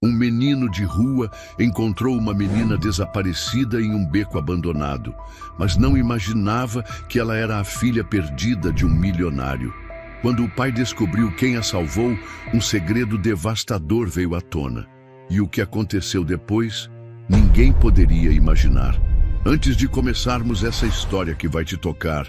Um menino de rua encontrou uma menina desaparecida em um beco abandonado, mas não imaginava que ela era a filha perdida de um milionário. Quando o pai descobriu quem a salvou, um segredo devastador veio à tona. E o que aconteceu depois, ninguém poderia imaginar. Antes de começarmos essa história que vai te tocar,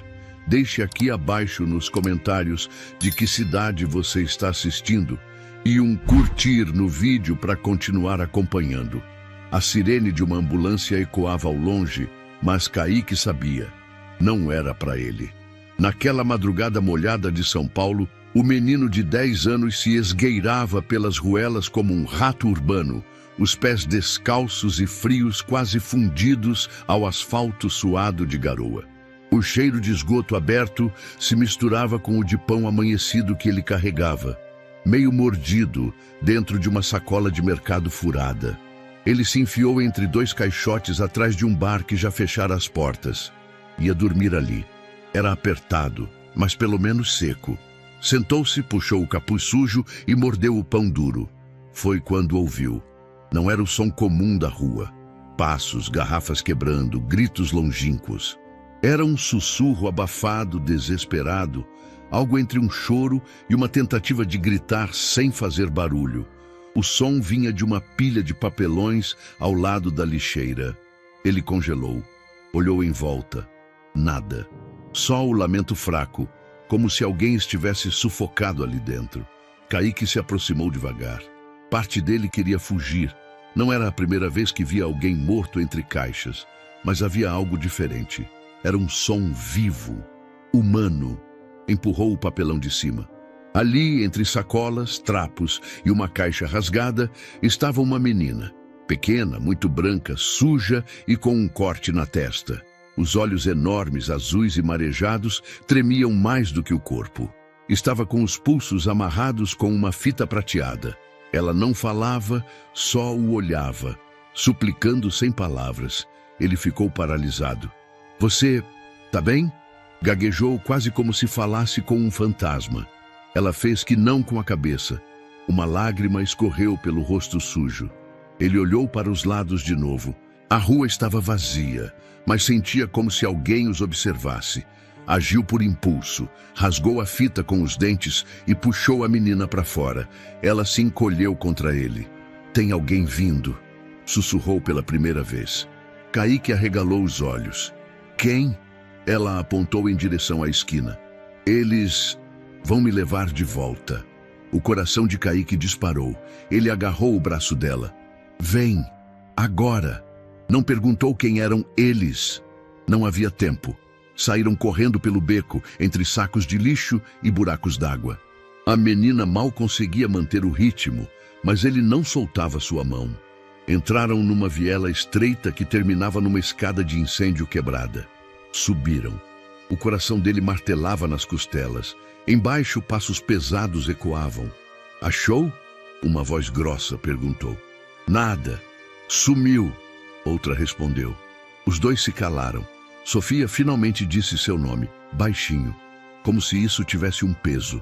deixe aqui abaixo nos comentários de que cidade você está assistindo e um curtir no vídeo para continuar acompanhando. A sirene de uma ambulância ecoava ao longe, mas Kaique sabia, não era para ele. Naquela madrugada molhada de São Paulo, o menino de 10 anos se esgueirava pelas ruelas como um rato urbano, os pés descalços e frios quase fundidos ao asfalto suado de garoa. O cheiro de esgoto aberto se misturava com o de pão amanhecido que ele carregava, meio mordido, dentro de uma sacola de mercado furada. Ele se enfiou entre dois caixotes atrás de um bar que já fechara as portas. Ia dormir ali. Era apertado, mas pelo menos seco. Sentou-se, puxou o capuz sujo e mordeu o pão duro. Foi quando ouviu. Não era o som comum da rua. Passos, garrafas quebrando, gritos longínquos. Era um sussurro abafado, desesperado, algo entre um choro e uma tentativa de gritar sem fazer barulho. O som vinha de uma pilha de papelões ao lado da lixeira. Ele congelou, olhou em volta. Nada. Só o lamento fraco, como se alguém estivesse sufocado ali dentro. Kaique se aproximou devagar. Parte dele queria fugir. Não era a primeira vez que via alguém morto entre caixas, mas havia algo diferente. Era um som vivo, humano. Empurrou o papelão de cima. Ali, entre sacolas, trapos e uma caixa rasgada, estava uma menina. Pequena, muito branca, suja e com um corte na testa. Os olhos enormes, azuis e marejados, tremiam mais do que o corpo. Estava com os pulsos amarrados com uma fita prateada. Ela não falava, só o olhava, suplicando sem palavras. Ele ficou paralisado. "Você tá bem?" Gaguejou quase como se falasse com um fantasma. Ela fez que não com a cabeça. Uma lágrima escorreu pelo rosto sujo. Ele olhou para os lados de novo. A rua estava vazia, mas sentia como se alguém os observasse. Agiu por impulso, rasgou a fita com os dentes e puxou a menina para fora. Ela se encolheu contra ele. "Tem alguém vindo", sussurrou pela primeira vez. Kaique arregalou os olhos. "Quem?" Ela apontou em direção à esquina. "Eles vão me levar de volta." O coração de Kaique disparou. Ele agarrou o braço dela. "Vem, agora." Não perguntou quem eram eles. Não havia tempo. Saíram correndo pelo beco, entre sacos de lixo e buracos d'água. A menina mal conseguia manter o ritmo, mas ele não soltava sua mão. Entraram numa viela estreita que terminava numa escada de incêndio quebrada. Subiram. O coração dele martelava nas costelas. Embaixo, passos pesados ecoavam. "Achou?" Uma voz grossa perguntou. "Nada. Sumiu." Outra respondeu. Os dois se calaram. Sofia finalmente disse seu nome, baixinho, como se isso tivesse um peso.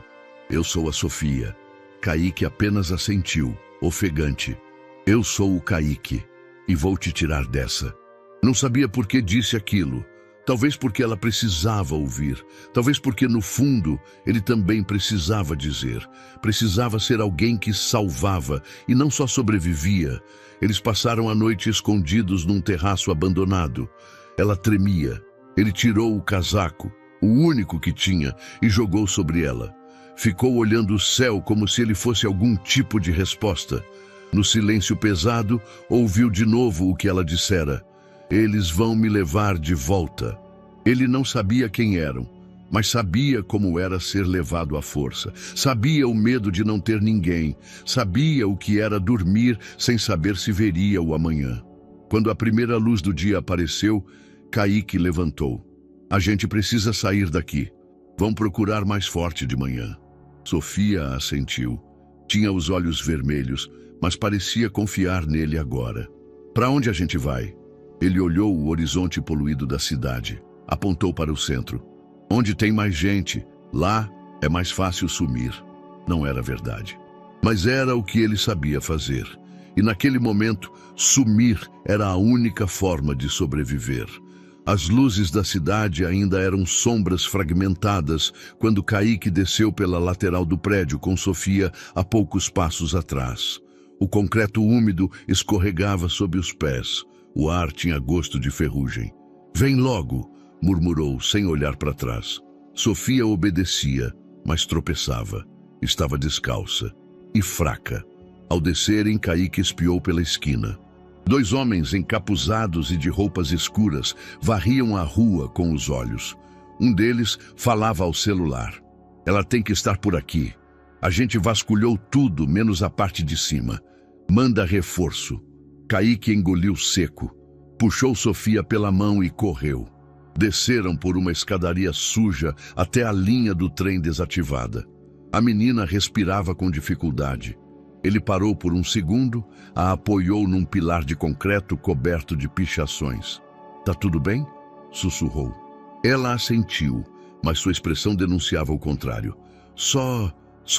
"Eu sou a Sofia." Kaique apenas assentiu, ofegante. "Eu sou o Kaique, e vou te tirar dessa." Não sabia por que disse aquilo. Talvez porque ela precisava ouvir. Talvez porque, no fundo, ele também precisava dizer. Precisava ser alguém que salvava e não só sobrevivia. Eles passaram a noite escondidos num terraço abandonado. Ela tremia. Ele tirou o casaco, o único que tinha, e jogou sobre ela. Ficou olhando o céu como se ele fosse algum tipo de resposta. No silêncio pesado, ouviu de novo o que ela dissera. "Eles vão me levar de volta." Ele não sabia quem eram, mas sabia como era ser levado à força. Sabia o medo de não ter ninguém. Sabia o que era dormir sem saber se veria o amanhã. Quando a primeira luz do dia apareceu, Kaique levantou. "A gente precisa sair daqui. Vão procurar mais forte de manhã." Sofia assentiu. Tinha os olhos vermelhos, mas parecia confiar nele agora. "Para onde a gente vai?" Ele olhou o horizonte poluído da cidade. Apontou para o centro. "Onde tem mais gente, lá é mais fácil sumir." Não era verdade. Mas era o que ele sabia fazer. e naquele momento, sumir era a única forma de sobreviver. As luzes da cidade ainda eram sombras fragmentadas quando Kaique desceu pela lateral do prédio com Sofia a poucos passos atrás. O concreto úmido escorregava sob os pés. O ar tinha gosto de ferrugem. "Vem logo", murmurou, sem olhar para trás. Sofia obedecia, mas tropeçava. Estava descalça e fraca. Ao descerem, Kaique espiou pela esquina. 2 homens encapuzados e de roupas escuras varriam a rua com os olhos. Um deles falava ao celular. "Ela tem que estar por aqui. A gente vasculhou tudo, menos a parte de cima. Manda reforço." Kaique engoliu seco. Puxou Sofia pela mão e correu. Desceram por uma escadaria suja até a linha do trem desativada. A menina respirava com dificuldade. Ele parou por um segundo, a apoiou num pilar de concreto coberto de pichações. "Tá tudo bem?" sussurrou. Ela assentiu, mas sua expressão denunciava o contrário. Só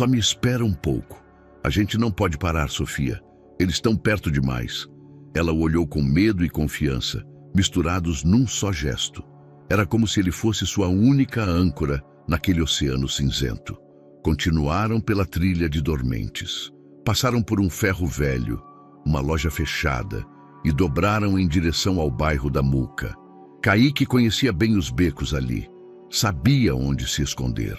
me espera um pouco. A gente não pode parar, Sofia. Eles estão perto demais." Ela o olhou com medo e confiança, misturados num só gesto. Era como se ele fosse sua única âncora naquele oceano cinzento. Continuaram pela trilha de dormentes. Passaram por um ferro velho, uma loja fechada, e dobraram em direção ao bairro da Muca. Kaique conhecia bem os becos ali. Sabia onde se esconder.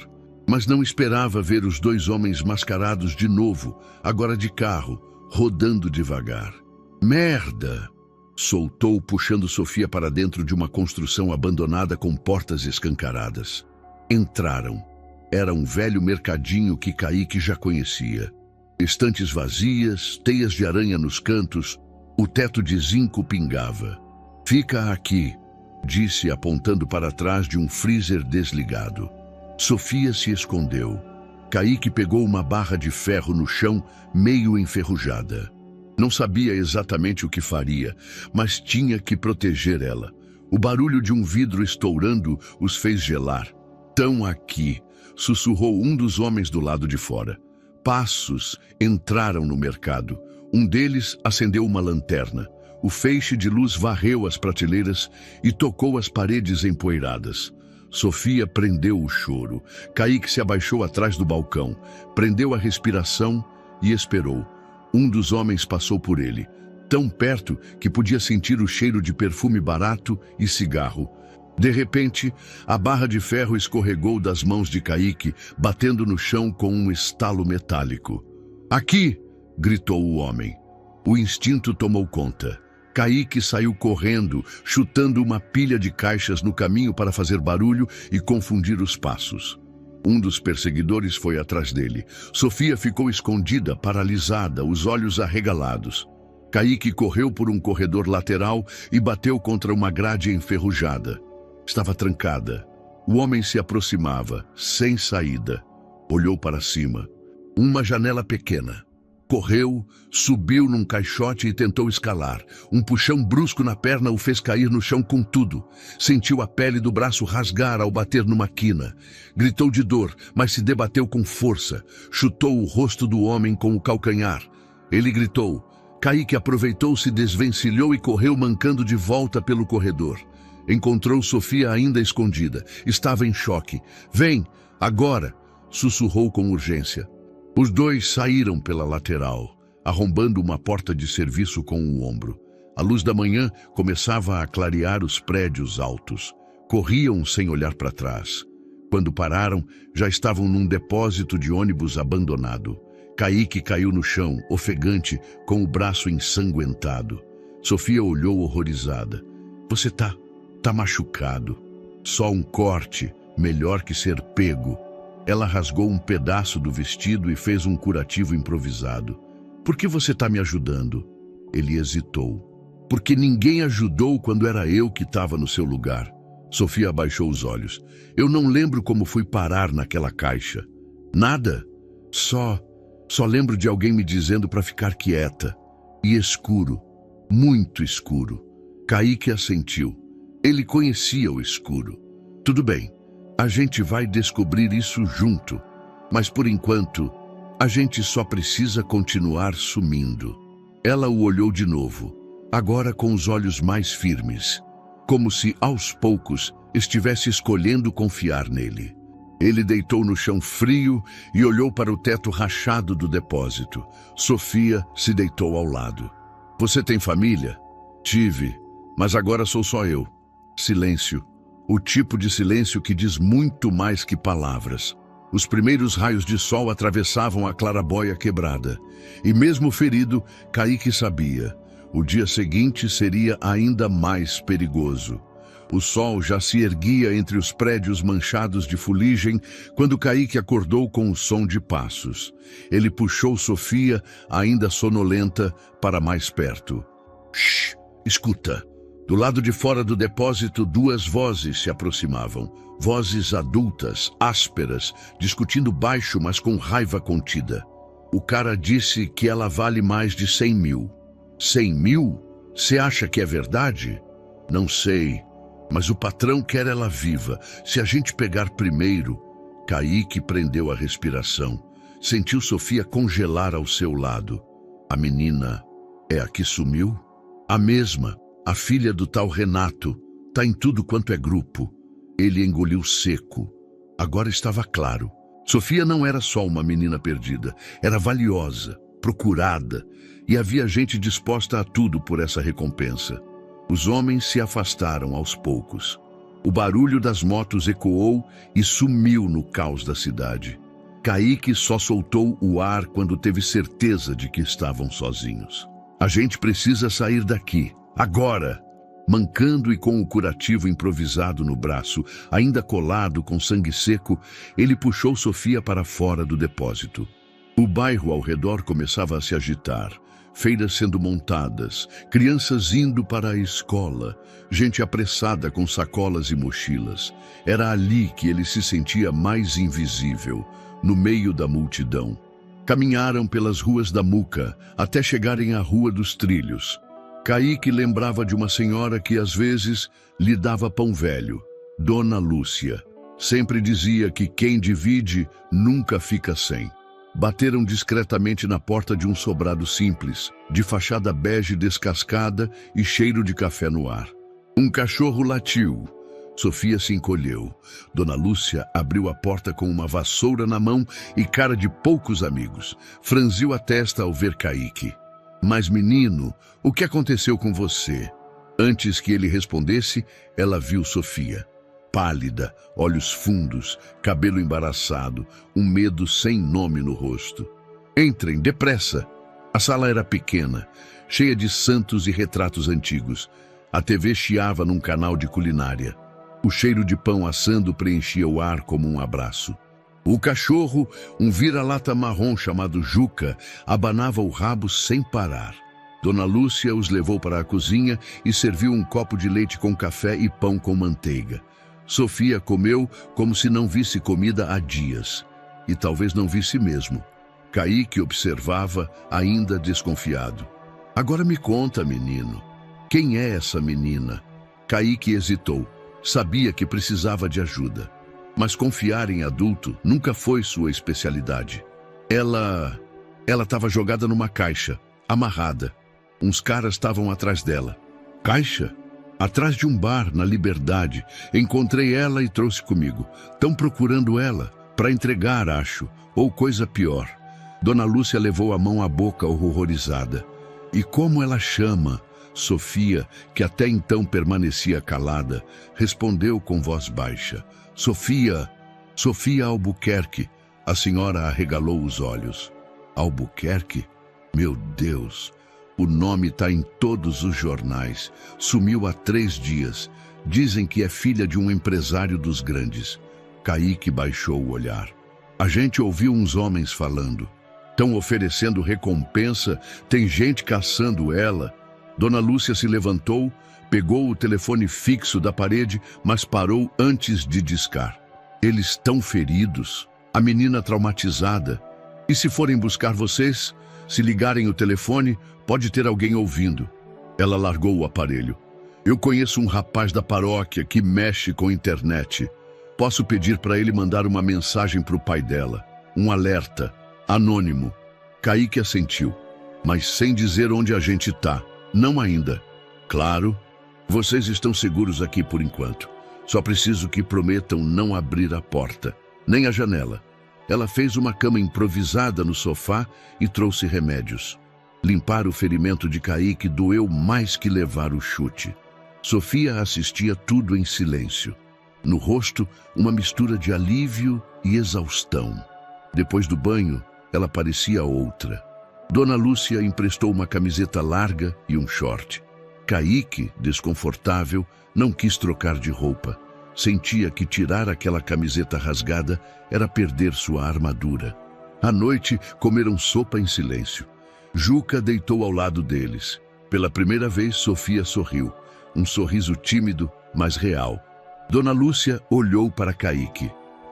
Mas não esperava ver os 2 homens mascarados de novo, agora de carro, rodando devagar. "Merda!" soltou, puxando Sofia para dentro de uma construção abandonada com portas escancaradas. Entraram. Era um velho mercadinho que Kaique já conhecia. Estantes vazias, teias de aranha nos cantos, o teto de zinco pingava. "Fica aqui", disse, apontando para trás de um freezer desligado. Sofia se escondeu. Kaique pegou uma barra de ferro no chão, meio enferrujada. Não sabia exatamente o que faria, mas tinha que proteger ela. O barulho de um vidro estourando os fez gelar. "Tão aqui", sussurrou um dos homens do lado de fora. Passos entraram no mercado. Um deles acendeu uma lanterna. O feixe de luz varreu as prateleiras e tocou as paredes empoeiradas. Sofia prendeu o choro. Kaique se abaixou atrás do balcão, prendeu a respiração e esperou. Um dos homens passou por ele, tão perto que podia sentir o cheiro de perfume barato e cigarro. De repente, a barra de ferro escorregou das mãos de Kaique, batendo no chão com um estalo metálico. "Aqui!" gritou o homem. O instinto tomou conta. Kaique saiu correndo, chutando uma pilha de caixas no caminho para fazer barulho e confundir os passos. Um dos perseguidores foi atrás dele. Sofia ficou escondida, paralisada, os olhos arregalados. Kaique correu por um corredor lateral e bateu contra uma grade enferrujada. Estava trancada. O homem se aproximava, sem saída. Olhou para cima. Uma janela pequena. Correu, subiu num caixote e tentou escalar. Um puxão brusco na perna o fez cair no chão com tudo. Sentiu a pele do braço rasgar ao bater numa quina. Gritou de dor, mas se debateu com força. Chutou o rosto do homem com o calcanhar. Ele gritou. Kaique aproveitou-se, desvencilhou e correu mancando de volta pelo corredor. Encontrou Sofia ainda escondida. Estava em choque. "Vem, agora!" sussurrou com urgência. Os 2 saíram pela lateral, arrombando uma porta de serviço com o ombro. A luz da manhã começava a clarear os prédios altos. Corriam sem olhar para trás. Quando pararam, já estavam num depósito de ônibus abandonado. Kaique caiu no chão, ofegante, com o braço ensanguentado. Sofia olhou horrorizada. "Você tá machucado. Só um corte, melhor que ser pego." Ela rasgou um pedaço do vestido e fez um curativo improvisado. "Por que você está me ajudando?" Ele hesitou. "Porque ninguém ajudou quando era eu que estava no seu lugar." Sofia abaixou os olhos. "Eu não lembro como fui parar naquela caixa. Nada. Só lembro de alguém me dizendo para ficar quieta. E escuro. Muito escuro." Kaique assentiu. Ele conhecia o escuro. "Tudo bem. A gente vai descobrir isso junto. Mas por enquanto, a gente só precisa continuar sumindo." Ela o olhou de novo, agora com os olhos mais firmes, como se, aos poucos, estivesse escolhendo confiar nele. Ele deitou no chão frio e olhou para o teto rachado do depósito. Sofia se deitou ao lado. Você tem família? Tive, mas agora sou só eu. Silêncio. O tipo de silêncio que diz muito mais que palavras. Os primeiros raios de sol atravessavam a clarabóia quebrada. E mesmo ferido, Kaique sabia. O dia seguinte seria ainda mais perigoso. O sol já se erguia entre os prédios manchados de fuligem quando Kaique acordou com o som de passos. Ele puxou Sofia, ainda sonolenta, para mais perto. Shhh! Escuta! Do lado de fora do depósito, duas vozes se aproximavam. Vozes adultas, ásperas, discutindo baixo, mas com raiva contida. O cara disse que ela vale mais de 100 mil. 100 mil? Você acha que é verdade? Não sei. Mas o patrão quer ela viva. Se a gente pegar primeiro... Kaique prendeu a respiração. Sentiu Sofia congelar ao seu lado. A menina é a que sumiu? A mesma, a filha do tal Renato. Tá em tudo quanto é grupo. Ele engoliu seco. Agora estava claro. Sofia não era só uma menina perdida. Era valiosa, procurada. E havia gente disposta a tudo por essa recompensa. Os homens se afastaram aos poucos. O barulho das motos ecoou e sumiu no caos da cidade. Kaique só soltou o ar quando teve certeza de que estavam sozinhos. A gente precisa sair daqui, agora! Mancando e com o curativo improvisado no braço, ainda colado com sangue seco, ele puxou Sofia para fora do depósito. O bairro ao redor começava a se agitar. Feiras sendo montadas, crianças indo para a escola, gente apressada com sacolas e mochilas. Era ali que ele se sentia mais invisível, no meio da multidão. Caminharam pelas ruas da Muca, até chegarem à Rua dos Trilhos. Kaique lembrava de uma senhora que às vezes lhe dava pão velho, Dona Lúcia. Sempre dizia que quem divide nunca fica sem. Bateram discretamente na porta de um sobrado simples, de fachada bege descascada e cheiro de café no ar. Um cachorro latiu. Sofia se encolheu. Dona Lúcia abriu a porta com uma vassoura na mão e cara de poucos amigos. Franziu a testa ao ver Kaique. Mas, menino, o que aconteceu com você? Antes que ele respondesse, ela viu Sofia. Pálida, olhos fundos, cabelo embaraçado, um medo sem nome no rosto. Entrem, depressa! A sala era pequena, cheia de santos e retratos antigos. A TV chiava num canal de culinária. O cheiro de pão assando preenchia o ar como um abraço. O cachorro, um vira-lata marrom chamado Juca, abanava o rabo sem parar. Dona Lúcia os levou para a cozinha e serviu um copo de leite com café e pão com manteiga. Sofia comeu como se não visse comida há dias. E talvez não visse mesmo. Kaique observava, ainda desconfiado. Agora me conta, menino. Quem é essa menina? Kaique hesitou. Sabia que precisava de ajuda. Mas confiar em adulto nunca foi sua especialidade. Ela estava jogada numa caixa, amarrada. Uns caras estavam atrás dela. Caixa? Atrás de um bar, na Liberdade. Encontrei ela e trouxe comigo. Estão procurando ela, para entregar, acho, ou coisa pior. Dona Lúcia levou a mão à boca horrorizada. E como ela chama? Sofia, que até então permanecia calada, respondeu com voz baixa. Sofia, Sofia Albuquerque. A senhora arregalou os olhos. Albuquerque? Meu Deus! O nome está em todos os jornais. Sumiu há 3 dias. Dizem que é filha de um empresário dos grandes. Kaique baixou o olhar. A gente ouviu uns homens falando. Estão oferecendo recompensa, tem gente caçando ela. Dona Lúcia se levantou, pegou o telefone fixo da parede, mas parou antes de discar. Eles estão feridos. A menina traumatizada. E se forem buscar vocês, se ligarem o telefone, pode ter alguém ouvindo. Ela largou o aparelho. Eu conheço um rapaz da paróquia que mexe com internet. Posso pedir para ele mandar uma mensagem para o pai dela. Um alerta. Anônimo. Kaique assentiu. Mas sem dizer onde a gente tá. Não ainda. Claro. Vocês estão seguros aqui por enquanto. Só preciso que prometam não abrir a porta, nem a janela. Ela fez uma cama improvisada no sofá e trouxe remédios. Limpar o ferimento de Kaique doeu mais que levar o chute. Sofia assistia tudo em silêncio. No rosto, uma mistura de alívio e exaustão. Depois do banho, ela parecia outra. Dona Lúcia emprestou uma camiseta larga e um short. Kaique, desconfortável, não quis trocar de roupa. Sentia que tirar aquela camiseta rasgada era perder sua armadura. À noite, comeram sopa em silêncio. Juca deitou ao lado deles. Pela primeira vez, Sofia sorriu. Um sorriso tímido, mas real. Dona Lúcia olhou para Kaique.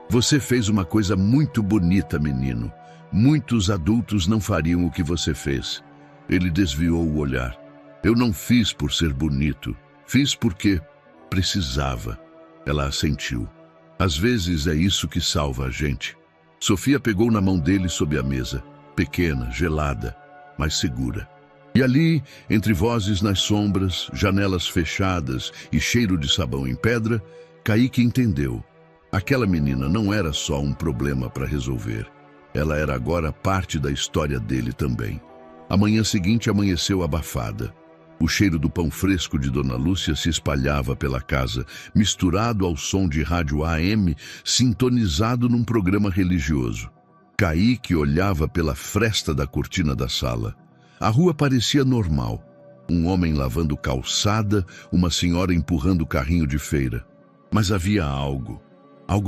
Você fez uma coisa muito bonita, menino. Muitos adultos não fariam o que você fez. Ele desviou o olhar. Eu não fiz por ser bonito. Fiz porque precisava. Ela assentiu. Às vezes é isso que salva a gente. Sofia pegou na mão dele sob a mesa. Pequena, gelada, mas segura. E ali, entre vozes nas sombras, janelas fechadas e cheiro de sabão em pedra, Kaique entendeu. Aquela menina não era só um problema para resolver. Ela era agora parte da história dele também. A manhã seguinte amanheceu abafada. O cheiro do pão fresco de Dona Lúcia se espalhava pela casa, misturado ao som de rádio AM, sintonizado num programa religioso. Kaique olhava pela fresta da cortina da sala. A rua parecia normal. Um homem lavando calçada, uma senhora empurrando o carrinho de feira. Mas havia algo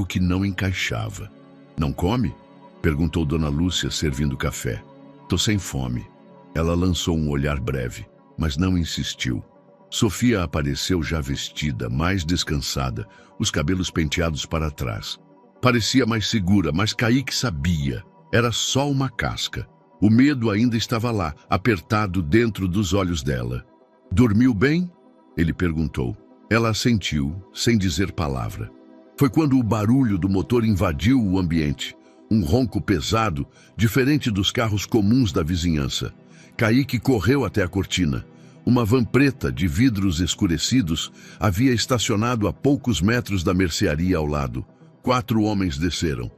que não encaixava. Não come? Perguntou Dona Lúcia, servindo café. Tô sem fome. Ela lançou um olhar breve, mas não insistiu. Sofia apareceu já vestida, mais descansada, os cabelos penteados para trás. Parecia mais segura, mas Kaique sabia. Era só uma casca. O medo ainda estava lá, apertado dentro dos olhos dela. Dormiu bem? Ele perguntou. Ela assentiu, sem dizer palavra. Foi quando o barulho do motor invadiu o ambiente. Um ronco pesado, diferente dos carros comuns da vizinhança. Kaique correu até a cortina. Uma van preta de vidros escurecidos havia estacionado a poucos metros da mercearia ao lado. 4 homens desceram.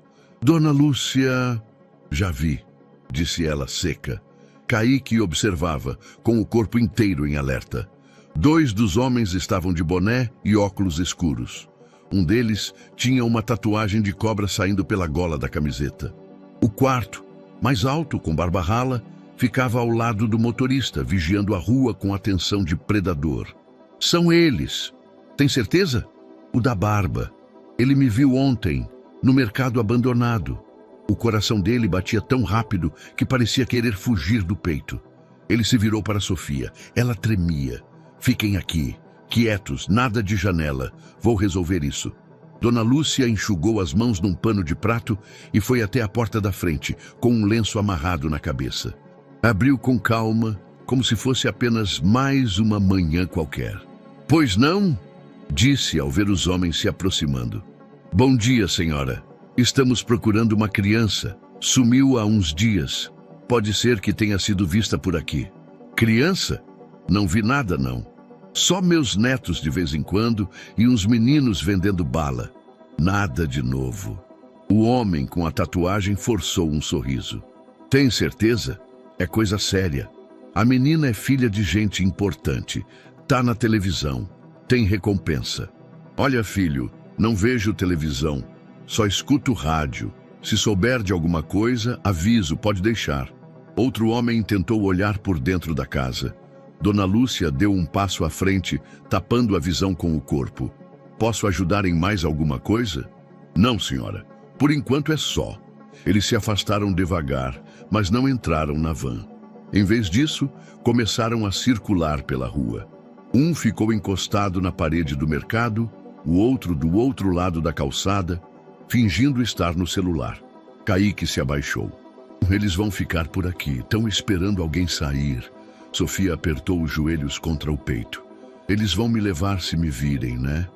Dona Lúcia... Já vi, disse ela seca. Kaique observava, com o corpo inteiro em alerta. 2 dos homens estavam de boné e óculos escuros. Um deles tinha uma tatuagem de cobra saindo pela gola da camiseta. O quarto, mais alto, com barba rala, ficava ao lado do motorista, vigiando a rua com atenção de predador. São eles. Tem certeza? O da barba. Ele me viu ontem, no mercado abandonado. O coração dele batia tão rápido que parecia querer fugir do peito. Ele se virou para Sofia. Ela tremia. Fiquem aqui, quietos, nada de janela. Vou resolver isso. Dona Lúcia enxugou as mãos num pano de prato e foi até a porta da frente, com um lenço amarrado na cabeça. Abriu com calma, como se fosse apenas mais uma manhã qualquer. Pois não? Disse ao ver os homens se aproximando. Bom dia, senhora. Estamos procurando uma criança. Sumiu há uns dias. Pode ser que tenha sido vista por aqui. Criança? Não vi nada, não. Só meus netos de vez em quando e uns meninos vendendo bala. Nada de novo. O homem com a tatuagem forçou um sorriso. Tem certeza? É coisa séria. A menina é filha de gente importante. Tá na televisão. Tem recompensa. Olha, filho, não vejo televisão. Só escuto rádio. Se souber de alguma coisa, aviso, pode deixar. Outro homem tentou olhar por dentro da casa. Dona Lúcia deu um passo à frente, tapando a visão com o corpo. Posso ajudar em mais alguma coisa? Não, senhora. Por enquanto é só. Eles se afastaram devagar, mas não entraram na van. Em vez disso, começaram a circular pela rua. Um ficou encostado na parede do mercado, o outro do outro lado da calçada, fingindo estar no celular. Kaique se abaixou. Eles vão ficar por aqui, estão esperando alguém sair. Sofia apertou os joelhos contra o peito. Eles vão me levar se me virem, né?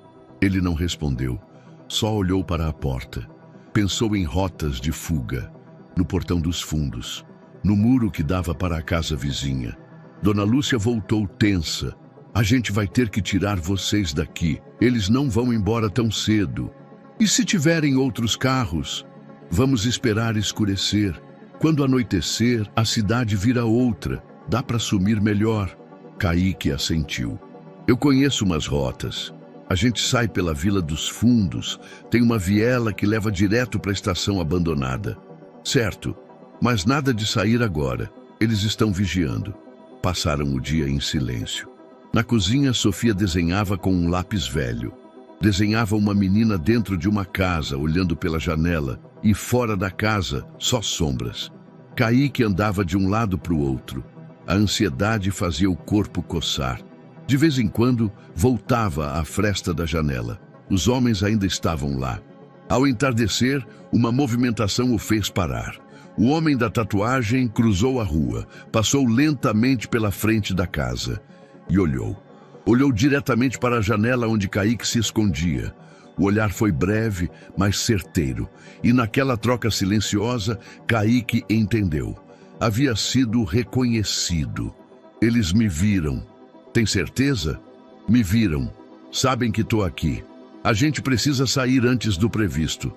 Ele não respondeu, só olhou para a porta. Pensou em rotas de fuga, no portão dos fundos. no muro que dava para a casa vizinha. Dona Lúcia voltou tensa. A gente vai ter que tirar vocês daqui. Eles não vão embora tão cedo. E se tiverem outros carros? Vamos esperar escurecer. Quando anoitecer, a cidade vira outra. Dá para sumir melhor. Kaique assentiu. Eu conheço umas rotas. A gente sai pela Vila dos Fundos. Tem uma viela que leva direto para a estação abandonada. Certo, mas nada de sair agora. Eles estão vigiando. Passaram o dia em silêncio. Na cozinha, Sofia desenhava com um lápis velho. Desenhava uma menina dentro de uma casa, olhando pela janela, e fora da casa, só sombras. Kaique andava de um lado para o outro. A ansiedade fazia o corpo coçar. De vez em quando, voltava à fresta da janela. Os homens ainda estavam lá. Ao entardecer, uma movimentação o fez parar. O homem da tatuagem cruzou a rua, passou lentamente pela frente da casa e olhou. Olhou diretamente para a janela onde Kaique se escondia. O olhar foi breve, mas certeiro, e naquela troca silenciosa, Kaique entendeu. Havia sido reconhecido. Eles me viram. Tem certeza? Me viram. Sabem que estou aqui. A gente precisa sair antes do previsto.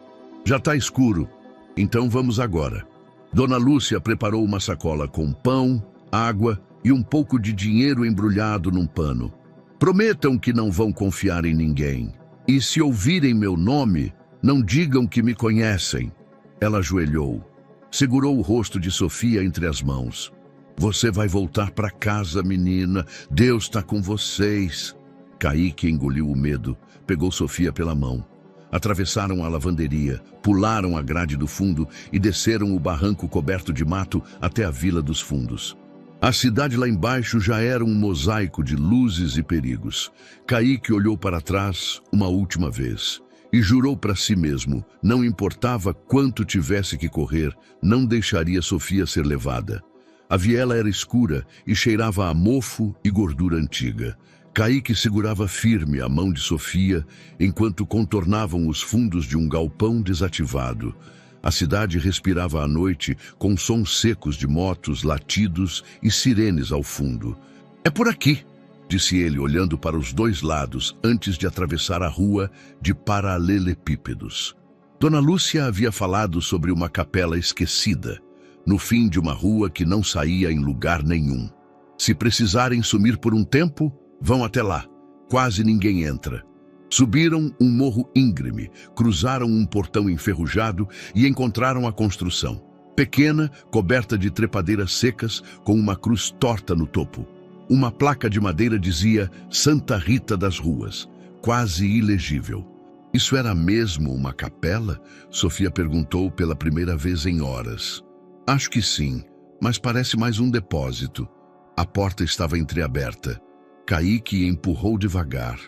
Já está escuro, então vamos agora. Dona Lúcia preparou uma sacola com pão, água e um pouco de dinheiro embrulhado num pano. Prometam que não vão confiar em ninguém. E se ouvirem meu nome, não digam que me conhecem. Ela ajoelhou. Segurou o rosto de Sofia entre as mãos. Você vai voltar para casa, menina. Deus está com vocês. Kaique engoliu o medo, pegou Sofia pela mão. Atravessaram a lavanderia, pularam a grade do fundo e desceram o barranco coberto de mato até a Vila dos Fundos. A cidade lá embaixo já era um mosaico de luzes e perigos. Kaique olhou para trás uma última vez e jurou para si mesmo, não importava quanto tivesse que correr, não deixaria Sofia ser levada. A viela era escura e cheirava a mofo e gordura antiga. Kaique segurava firme a mão de Sofia enquanto contornavam os fundos de um galpão desativado. A cidade respirava à noite com sons secos de motos, latidos e sirenes ao fundo. É por aqui, disse ele olhando para os dois lados antes de atravessar a rua de paralelepípedos. Dona Lúcia havia falado sobre uma capela esquecida, no fim de uma rua que não saía em lugar nenhum. Se precisarem sumir por um tempo, vão até lá. Quase ninguém entra. Subiram um morro íngreme, cruzaram um portão enferrujado e encontraram a construção. Pequena, coberta de trepadeiras secas, com uma cruz torta no topo. Uma placa de madeira dizia Santa Rita das Ruas, quase ilegível. Isso era mesmo uma capela? Sofia perguntou pela primeira vez em horas. Acho que sim, mas parece mais um depósito. A porta estava entreaberta. Kaique empurrou devagar.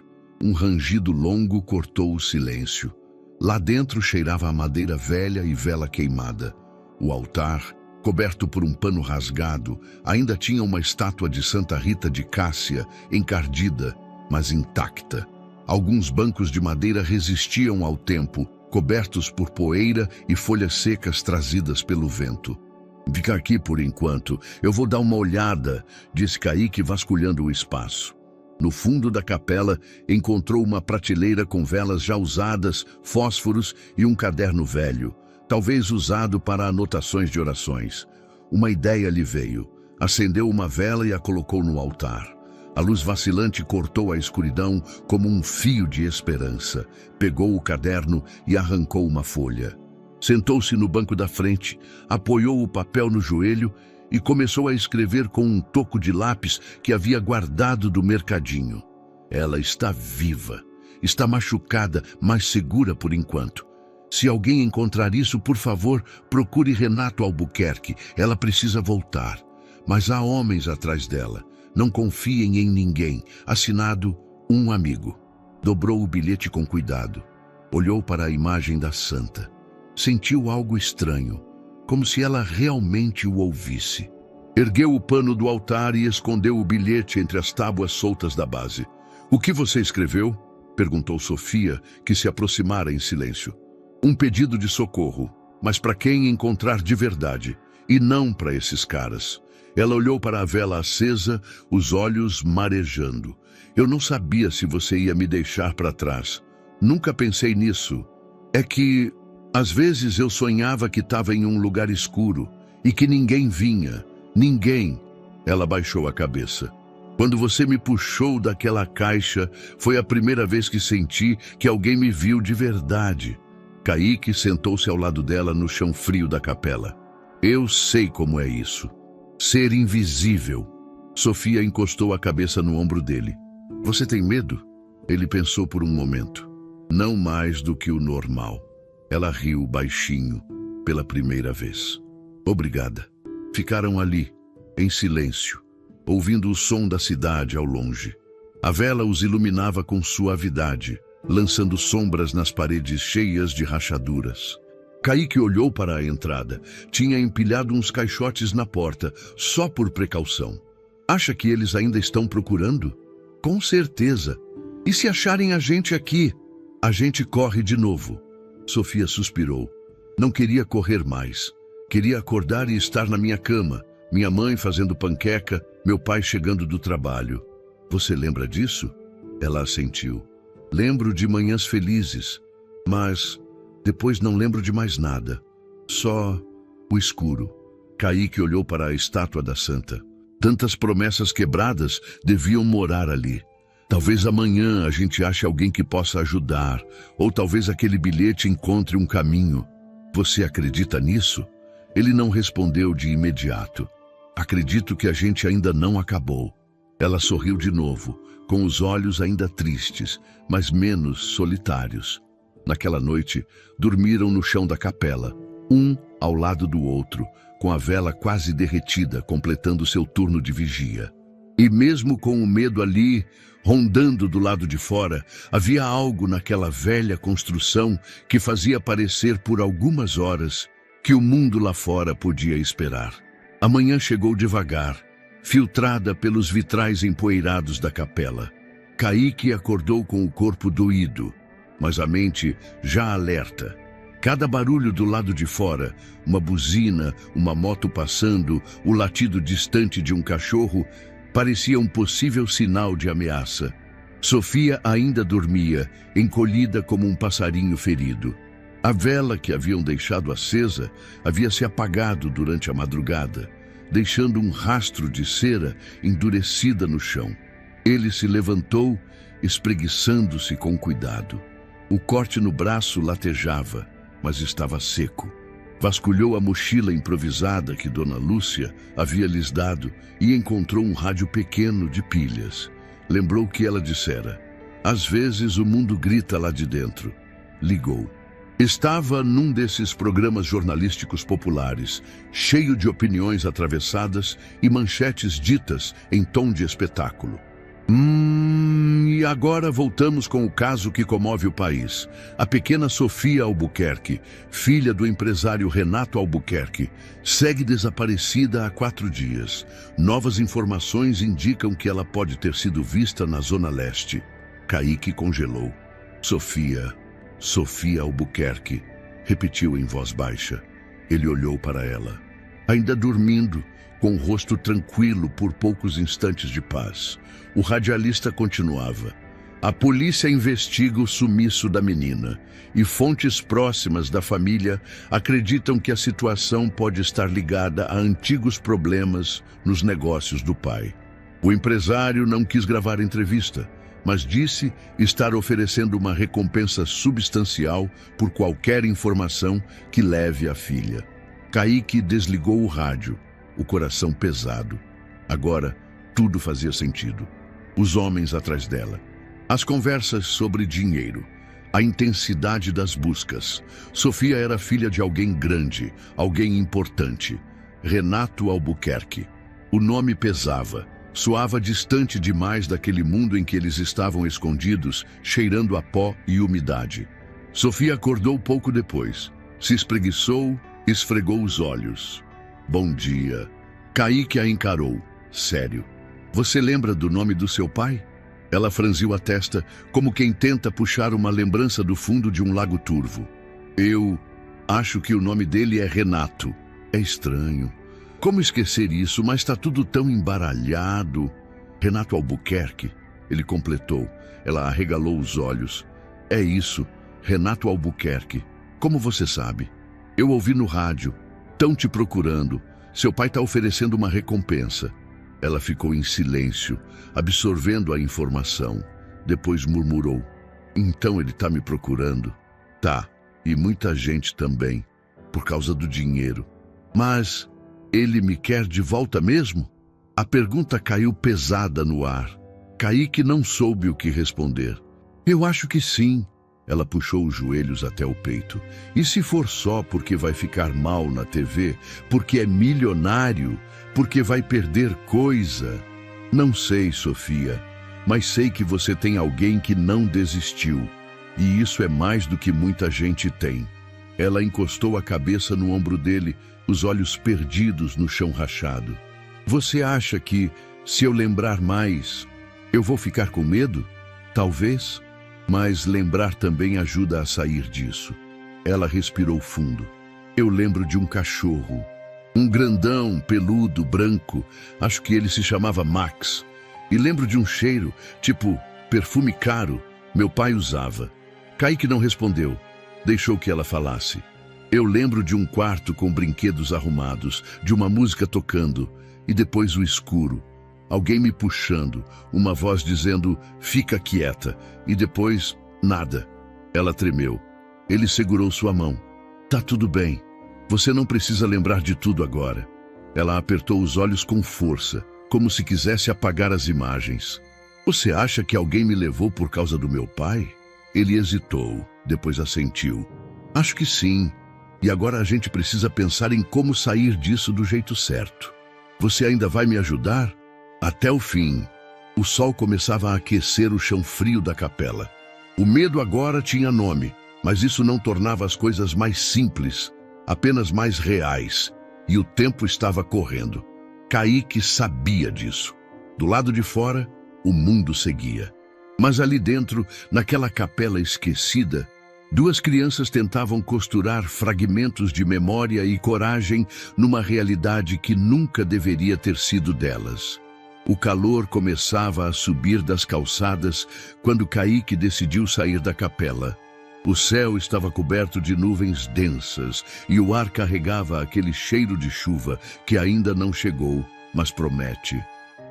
Um rangido longo cortou o silêncio. Lá dentro cheirava a madeira velha e vela queimada. O altar, coberto por um pano rasgado, ainda tinha uma estátua de Santa Rita de Cássia, encardida, mas intacta. Alguns bancos de madeira resistiam ao tempo, cobertos por poeira e folhas secas trazidas pelo vento. Fica aqui por enquanto, eu vou dar uma olhada, disse Kaique vasculhando o espaço. No fundo da capela, encontrou uma prateleira com velas já usadas, fósforos e um caderno velho, talvez usado para anotações de orações. Uma ideia lhe veio. Acendeu uma vela e a colocou no altar. A luz vacilante cortou a escuridão como um fio de esperança. Pegou o caderno e arrancou uma folha. Sentou-se no banco da frente, apoiou o papel no joelho e começou a escrever com um toco de lápis que havia guardado do mercadinho. Ela está viva, está machucada, mas segura por enquanto. Se alguém encontrar isso, por favor, procure Renato Albuquerque. Ela precisa voltar. Mas há homens atrás dela. Não confiem em ninguém. Assinado, um amigo. Dobrou o bilhete com cuidado. Olhou para a imagem da santa. Sentiu algo estranho, como se ela realmente o ouvisse. Ergueu o pano do altar e escondeu o bilhete entre as tábuas soltas da base. O que você escreveu? Perguntou Sofia, que se aproximara em silêncio. Um pedido de socorro, mas para quem encontrar de verdade. e não para esses caras. Ela olhou para a vela acesa, os olhos marejando. Eu não sabia se você ia me deixar para trás. Nunca pensei nisso. É que, às vezes, eu sonhava que estava em um lugar escuro e que ninguém vinha. Ninguém. Ela baixou a cabeça. Quando você me puxou daquela caixa, foi a primeira vez que senti que alguém me viu de verdade. Kaique sentou-se ao lado dela no chão frio da capela. Eu sei como é isso. Ser invisível. Sofia encostou a cabeça no ombro dele. Você tem medo? Ele pensou por um momento. Não mais do que o normal. Ela riu baixinho, pela primeira vez. Obrigada. Ficaram ali, em silêncio, ouvindo o som da cidade ao longe. A vela os iluminava com suavidade, lançando sombras nas paredes cheias de rachaduras. Kaique olhou para a entrada. Tinha empilhado uns caixotes na porta, só por precaução. Acha que eles ainda estão procurando? Com certeza. E se acharem a gente aqui? A gente corre de novo. Sofia suspirou. Não queria correr mais. Queria acordar e estar na minha cama. Minha mãe fazendo panqueca, meu pai chegando do trabalho. Você lembra disso? Ela assentiu. Lembro de manhãs felizes, mas depois não lembro de mais nada. Só o escuro. Kaique olhou para a estátua da santa. Tantas promessas quebradas deviam morar ali. Talvez amanhã a gente ache alguém que possa ajudar, ou talvez aquele bilhete encontre um caminho. Você acredita nisso? Ele não respondeu de imediato. Acredito que a gente ainda não acabou. Ela sorriu de novo, com os olhos ainda tristes, mas menos solitários. Naquela noite, dormiram no chão da capela, um ao lado do outro, com a vela quase derretida, completando seu turno de vigia. E mesmo com o medo ali, rondando do lado de fora, havia algo naquela velha construção que fazia parecer por algumas horas que o mundo lá fora podia esperar. A manhã chegou devagar, filtrada pelos vitrais empoeirados da capela. Kaique acordou com o corpo doído, mas a mente já alerta. Cada barulho do lado de fora, uma buzina, uma moto passando, o latido distante de um cachorro, parecia um possível sinal de ameaça. Sofia ainda dormia, encolhida como um passarinho ferido. A vela que haviam deixado acesa havia se apagado durante a madrugada, deixando um rastro de cera endurecida no chão. Ele se levantou, espreguiçando-se com cuidado. O corte no braço latejava, mas estava seco. Vasculhou a mochila improvisada que Dona Lúcia havia lhes dado e encontrou um rádio pequeno de pilhas. Lembrou que ela dissera: às vezes o mundo grita lá de dentro. Ligou. Estava num desses programas jornalísticos populares, cheio de opiniões atravessadas e manchetes ditas em tom de espetáculo. E agora voltamos com o caso que comove o país. A pequena Sofia Albuquerque, filha do empresário Renato Albuquerque, segue desaparecida há 4 dias. Novas informações indicam que ela pode ter sido vista na Zona Leste. Kaique congelou. Sofia Albuquerque, repetiu em voz baixa. Ele olhou para ela. Ainda dormindo, com o rosto tranquilo por poucos instantes de paz. O radialista continuava. A polícia investiga o sumiço da menina e fontes próximas da família acreditam que a situação pode estar ligada a antigos problemas nos negócios do pai. O empresário não quis gravar entrevista, mas disse estar oferecendo uma recompensa substancial por qualquer informação que leve a filha. Kaique desligou o rádio, o coração pesado. Agora, tudo fazia sentido. Os homens atrás dela. As conversas sobre dinheiro. A intensidade das buscas. Sofia era filha de alguém grande, alguém importante. Renato Albuquerque. O nome pesava. Soava distante demais daquele mundo em que eles estavam escondidos, cheirando a pó e umidade. Sofia acordou pouco depois. Se espreguiçou, esfregou os olhos. Bom dia. Kaique a encarou, sério. Você lembra do nome do seu pai? Ela franziu a testa, como quem tenta puxar uma lembrança do fundo de um lago turvo. Eu acho que o nome dele é Renato. É estranho. Como esquecer isso, mas está tudo tão embaralhado. Renato Albuquerque, ele completou. Ela arregalou os olhos. É isso, Renato Albuquerque. Como você sabe? Eu ouvi no rádio. Estão te procurando. Seu pai está oferecendo uma recompensa. Ela ficou em silêncio, absorvendo a informação. Depois murmurou. Então ele está me procurando? Tá, e muita gente também, por causa do dinheiro. Mas ele me quer de volta mesmo? A pergunta caiu pesada no ar. Kaique não soube o que responder. Eu acho que sim. Ela puxou os joelhos até o peito. E se for só porque vai ficar mal na TV, porque é milionário, porque vai perder coisa? Não sei, Sofia, mas sei que você tem alguém que não desistiu. E isso é mais do que muita gente tem. Ela encostou a cabeça no ombro dele, os olhos perdidos no chão rachado. Você acha que, se eu lembrar mais, eu vou ficar com medo? Talvez. Mas lembrar também ajuda a sair disso. Ela respirou fundo. Eu lembro de um cachorro. Um grandão, peludo, branco. Acho que ele se chamava Max. E lembro de um cheiro, tipo perfume caro. Meu pai usava. Kaique não respondeu. Deixou que ela falasse. Eu lembro de um quarto com brinquedos arrumados, de uma música tocando, e depois o escuro. Alguém me puxando, uma voz dizendo, fica quieta, e depois, nada. Ela tremeu. Ele segurou sua mão. Tá tudo bem. Você não precisa lembrar de tudo agora. Ela apertou os olhos com força, como se quisesse apagar as imagens. Você acha que alguém me levou por causa do meu pai? Ele hesitou, depois assentiu. Acho que sim. E agora a gente precisa pensar em como sair disso do jeito certo. Você ainda vai me ajudar? Até o fim. O sol começava a aquecer o chão frio da capela. O medo agora tinha nome, mas isso não tornava as coisas mais simples, apenas mais reais. E o tempo estava correndo. Kaique sabia disso. Do lado de fora, o mundo seguia. Mas ali dentro, naquela capela esquecida, duas crianças tentavam costurar fragmentos de memória e coragem numa realidade que nunca deveria ter sido delas. O calor começava a subir das calçadas quando Kaique decidiu sair da capela. O céu estava coberto de nuvens densas e o ar carregava aquele cheiro de chuva que ainda não chegou, mas promete.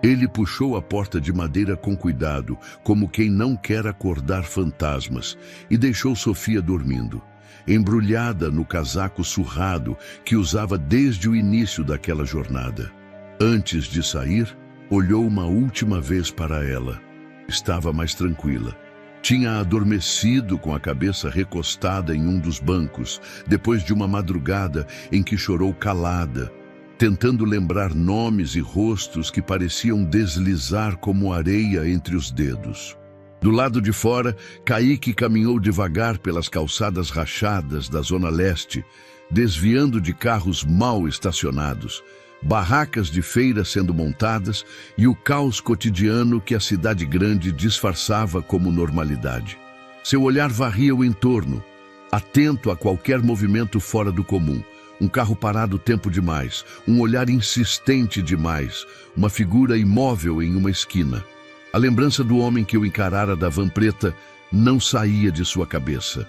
Ele puxou a porta de madeira com cuidado, como quem não quer acordar fantasmas, e deixou Sofia dormindo, embrulhada no casaco surrado que usava desde o início daquela jornada. Antes de sair, olhou uma última vez para ela. Estava mais tranquila. Tinha adormecido com a cabeça recostada em um dos bancos, depois de uma madrugada em que chorou calada, tentando lembrar nomes e rostos que pareciam deslizar como areia entre os dedos. Do lado de fora, Kaique caminhou devagar pelas calçadas rachadas da Zona Leste, desviando de carros mal estacionados, barracas de feira sendo montadas e o caos cotidiano que a cidade grande disfarçava como normalidade. Seu olhar varria o entorno, atento a qualquer movimento fora do comum. Um carro parado tempo demais, um olhar insistente demais, uma figura imóvel em uma esquina. A lembrança do homem que o encarara da van preta não saía de sua cabeça.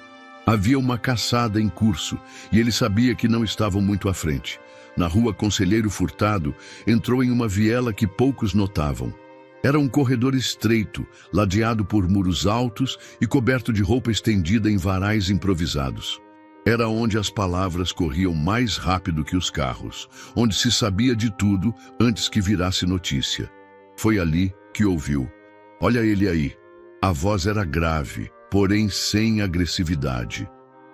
Havia uma caçada em curso e ele sabia que não estavam muito à frente. Na rua Conselheiro Furtado, entrou em uma viela que poucos notavam. Era um corredor estreito, ladeado por muros altos e coberto de roupa estendida em varais improvisados. Era onde as palavras corriam mais rápido que os carros, onde se sabia de tudo antes que virasse notícia. Foi ali que ouviu. Olha ele aí. A voz era grave, porém sem agressividade.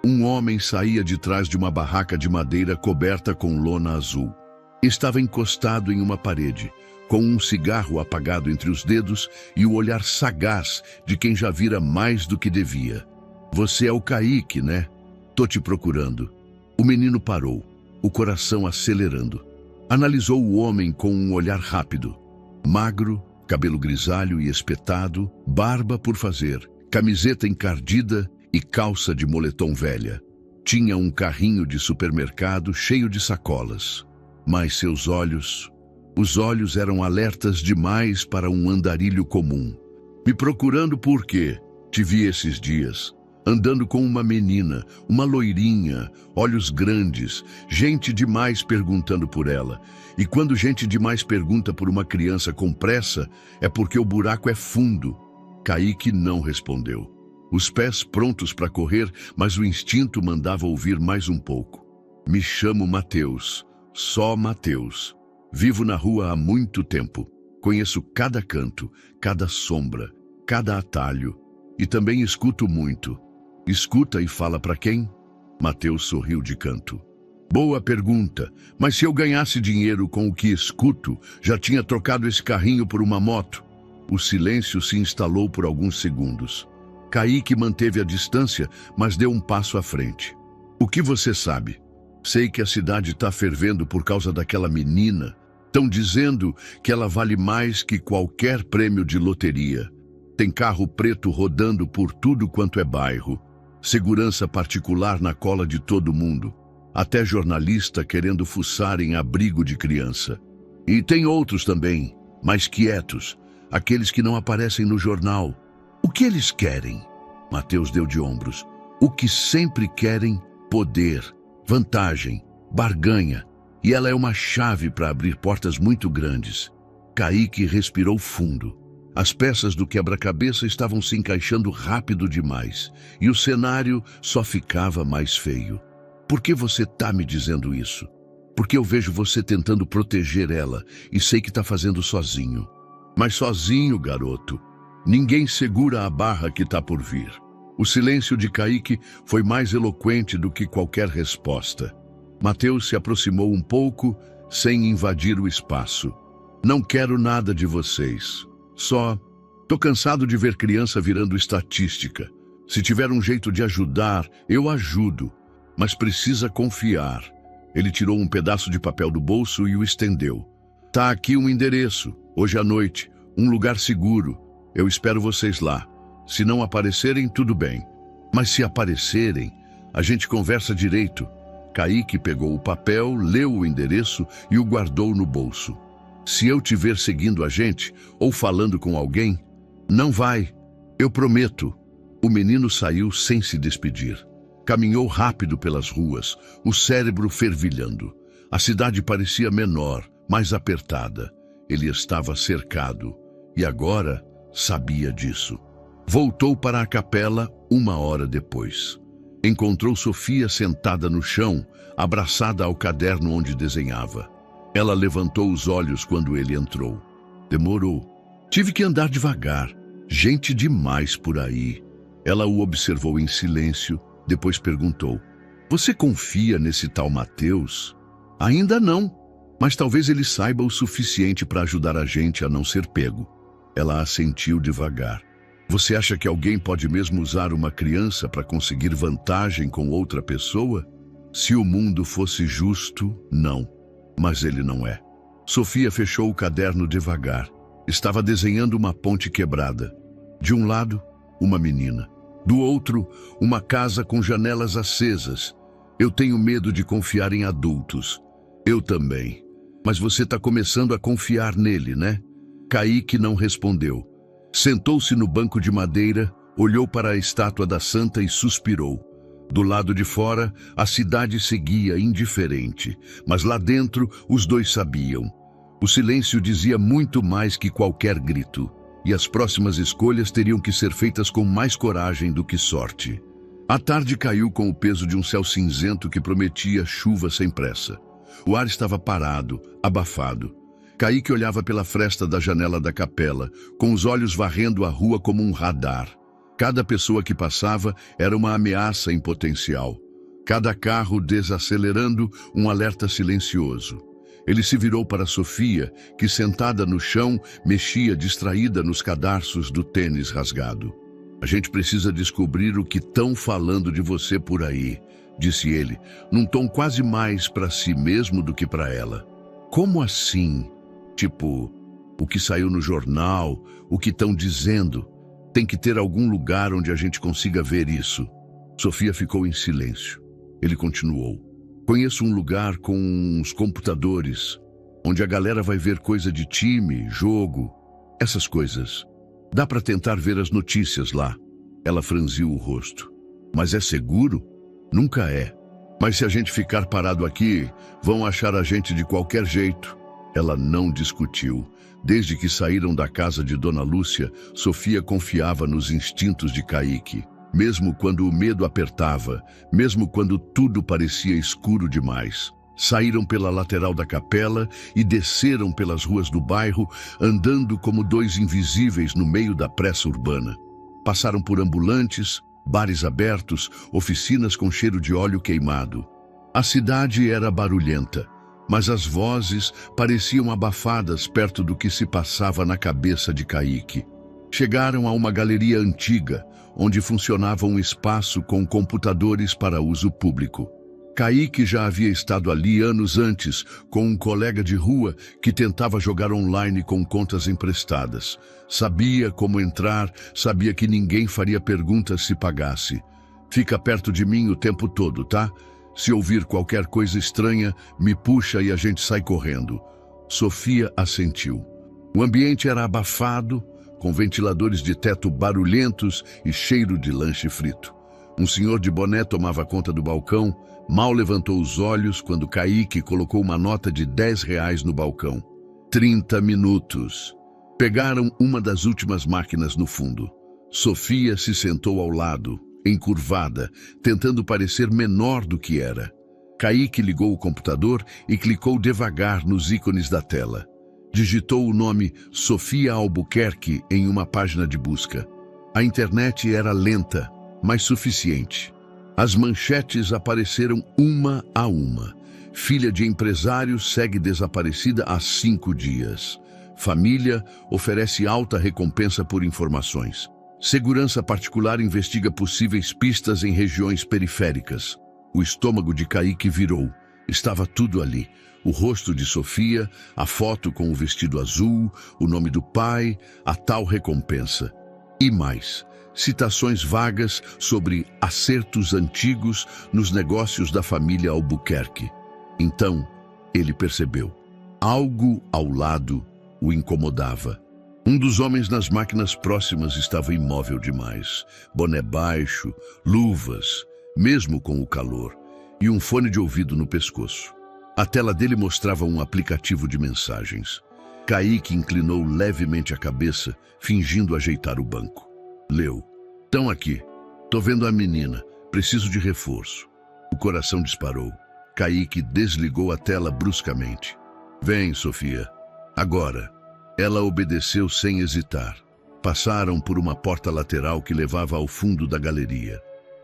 Um homem saía de trás de uma barraca de madeira coberta com lona azul. Estava encostado em uma parede, com um cigarro apagado entre os dedos e o olhar sagaz de quem já vira mais do que devia. Você é o Kaique, né? Tô te procurando. O menino parou, o coração acelerando. Analisou o homem com um olhar rápido. Magro, cabelo grisalho e espetado, barba por fazer, camiseta encardida e calça de moletom velha. Tinha um carrinho de supermercado cheio de sacolas. Mas seus olhos, os olhos eram alertas demais para um andarilho comum. Me procurando por quê? Te vi esses dias, andando com uma menina, uma loirinha, olhos grandes, gente demais perguntando por ela. E quando gente demais pergunta por uma criança com pressa, é porque o buraco é fundo. Kaique não respondeu. Os pés prontos para correr, mas o instinto mandava ouvir mais um pouco. Me chamo Mateus, só Mateus. Vivo na rua há muito tempo. Conheço cada canto, cada sombra, cada atalho. E também escuto muito. Escuta e fala para quem? Mateus sorriu de canto. Boa pergunta, mas se eu ganhasse dinheiro com o que escuto, já tinha trocado esse carrinho por uma moto. O silêncio se instalou por alguns segundos. Kaique manteve a distância, mas deu um passo à frente. O que você sabe? Sei que a cidade está fervendo por causa daquela menina. Estão dizendo que ela vale mais que qualquer prêmio de loteria. Tem carro preto rodando por tudo quanto é bairro. Segurança particular na cola de todo mundo. Até jornalista querendo fuçar em abrigo de criança. E tem outros também, mais quietos. Aqueles que não aparecem no jornal. O que eles querem? Mateus deu de ombros. O que sempre querem? Poder, vantagem, barganha. E ela é uma chave para abrir portas muito grandes. Kaique respirou fundo. As peças do quebra-cabeça estavam se encaixando rápido demais. E o cenário só ficava mais feio. Por que você está me dizendo isso? Porque eu vejo você tentando proteger ela e sei que está fazendo sozinho. Mas sozinho, garoto. Ninguém segura a barra que está por vir. O silêncio de Kaique foi mais eloquente do que qualquer resposta. Mateus se aproximou um pouco, sem invadir o espaço. Não quero nada de vocês. Só, tô cansado de ver criança virando estatística. Se tiver um jeito de ajudar, eu ajudo. Mas precisa confiar. Ele tirou um pedaço de papel do bolso e o estendeu. Tá aqui um endereço, hoje à noite, um lugar seguro. Eu espero vocês lá. Se não aparecerem, tudo bem. Mas se aparecerem, a gente conversa direito. Kaique pegou o papel, leu o endereço e o guardou no bolso. Se eu te ver seguindo a gente ou falando com alguém, não vai. Eu prometo. O menino saiu sem se despedir. Caminhou rápido pelas ruas, o cérebro fervilhando. A cidade parecia menor, mais apertada. Ele estava cercado. E agora sabia disso. Voltou para a capela 1 hora depois. Encontrou Sofia sentada no chão, abraçada ao caderno onde desenhava. Ela levantou os olhos quando ele entrou. Demorou. Tive que andar devagar. Gente demais por aí. Ela o observou em silêncio, depois perguntou. Você confia nesse tal Mateus? Ainda não, mas talvez ele saiba o suficiente para ajudar a gente a não ser pego. Ela assentiu devagar. Você acha que alguém pode mesmo usar uma criança para conseguir vantagem com outra pessoa? Se o mundo fosse justo, não. Mas ele não é. Sofia fechou o caderno devagar. Estava desenhando uma ponte quebrada. De um lado, uma menina. Do outro, uma casa com janelas acesas. Eu tenho medo de confiar em adultos. Eu também. Mas você está começando a confiar nele, né? Kaique não respondeu. Sentou-se no banco de madeira, olhou para a estátua da santa e suspirou. Do lado de fora, a cidade seguia indiferente, mas lá dentro os dois sabiam. O silêncio dizia muito mais que qualquer grito, e as próximas escolhas teriam que ser feitas com mais coragem do que sorte. A tarde caiu com o peso de um céu cinzento que prometia chuva sem pressa. O ar estava parado, abafado. Kaique olhava pela fresta da janela da capela, com os olhos varrendo a rua como um radar. Cada pessoa que passava era uma ameaça em potencial. Cada carro desacelerando, um alerta silencioso. Ele se virou para Sofia, que sentada no chão, mexia distraída nos cadarços do tênis rasgado. A gente precisa descobrir o que estão falando de você por aí, disse ele, num tom quase mais para si mesmo do que para ela. Como assim? Tipo, o que saiu no jornal, o que estão dizendo. Tem que ter algum lugar onde a gente consiga ver isso. Sofia ficou em silêncio. Ele continuou. Conheço um lugar com uns computadores, onde a galera vai ver coisa de time, jogo, essas coisas. Dá para tentar ver as notícias lá. Ela franziu o rosto. Mas é seguro? Nunca é. Mas se a gente ficar parado aqui, vão achar a gente de qualquer jeito. Ela não discutiu. Desde que saíram da casa de Dona Lúcia, Sofia confiava nos instintos de Kaique. Mesmo quando o medo apertava, mesmo quando tudo parecia escuro demais. Saíram pela lateral da capela e desceram pelas ruas do bairro, andando como dois invisíveis no meio da pressa urbana. Passaram por ambulantes, bares abertos, oficinas com cheiro de óleo queimado. A cidade era barulhenta, mas as vozes pareciam abafadas perto do que se passava na cabeça de Kaique. Chegaram a uma galeria antiga, onde funcionava um espaço com computadores para uso público. Kaique já havia estado ali anos antes, com um colega de rua que tentava jogar online com contas emprestadas. Sabia como entrar, sabia que ninguém faria perguntas se pagasse. Fica perto de mim o tempo todo, tá? Se ouvir qualquer coisa estranha, me puxa e a gente sai correndo. Sofia assentiu. O ambiente era abafado, com ventiladores de teto barulhentos e cheiro de lanche frito. Um senhor de boné tomava conta do balcão, mal levantou os olhos quando Kaique colocou uma nota de R$10 no balcão. 30 minutos. Pegaram uma das últimas máquinas no fundo. Sofia se sentou ao lado, encurvada, tentando parecer menor do que era. Kaique ligou o computador e clicou devagar nos ícones da tela. Digitou o nome Sofia Albuquerque em uma página de busca. A internet era lenta, mas suficiente. As manchetes apareceram uma a uma. Filha de empresário segue desaparecida há 5 dias. Família oferece alta recompensa por informações. Segurança particular investiga possíveis pistas em regiões periféricas. O estômago de Kaique virou. Estava tudo ali. O rosto de Sofia, a foto com o vestido azul, o nome do pai, a tal recompensa. E mais, citações vagas sobre acertos antigos nos negócios da família Albuquerque. Então, ele percebeu. Algo ao lado o incomodava. Um dos homens nas máquinas próximas estava imóvel demais. Boné baixo, luvas, mesmo com o calor, e um fone de ouvido no pescoço. A tela dele mostrava um aplicativo de mensagens. Kaique inclinou levemente a cabeça, fingindo ajeitar o banco. Leu. Estão aqui. Tô vendo a menina. Preciso de reforço. O coração disparou. Kaique desligou a tela bruscamente. Vem, Sofia. Agora. Ela obedeceu sem hesitar. Passaram por uma porta lateral que levava ao fundo da galeria.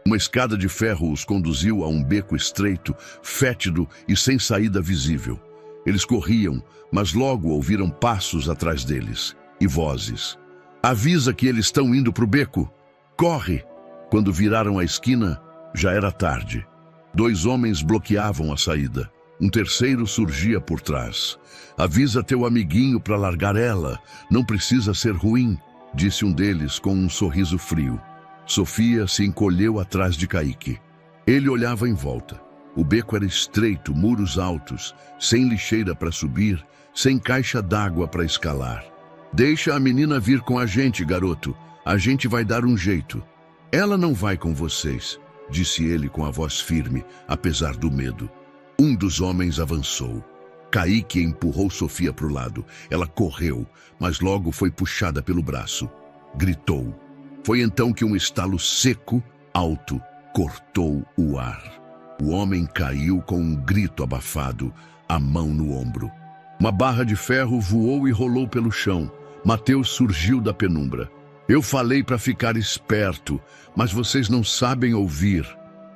Uma escada de ferro os conduziu a um beco estreito, fétido e sem saída visível. Eles corriam, mas logo ouviram passos atrás deles e vozes. Avisa que eles estão indo para o beco. Corre! Quando viraram a esquina, já era tarde. 2 homens bloqueavam a saída. Um terceiro surgia por trás. Avisa teu amiguinho para largar ela. Não precisa ser ruim, disse um deles com um sorriso frio. Sofia se encolheu atrás de Kaique. Ele olhava em volta. O beco era estreito, muros altos, sem lixeira para subir, sem caixa d'água para escalar. Deixa a menina vir com a gente, garoto. A gente vai dar um jeito. Ela não vai com vocês, disse ele com a voz firme, apesar do medo. Um dos homens avançou. Kaique empurrou Sofia para o lado. Ela correu, mas logo foi puxada pelo braço. Gritou. Foi então que um estalo seco, alto, cortou o ar. O homem caiu com um grito abafado, a mão no ombro. Uma barra de ferro voou e rolou pelo chão. Mateus surgiu da penumbra. Eu falei para ficar esperto, mas vocês não sabem ouvir.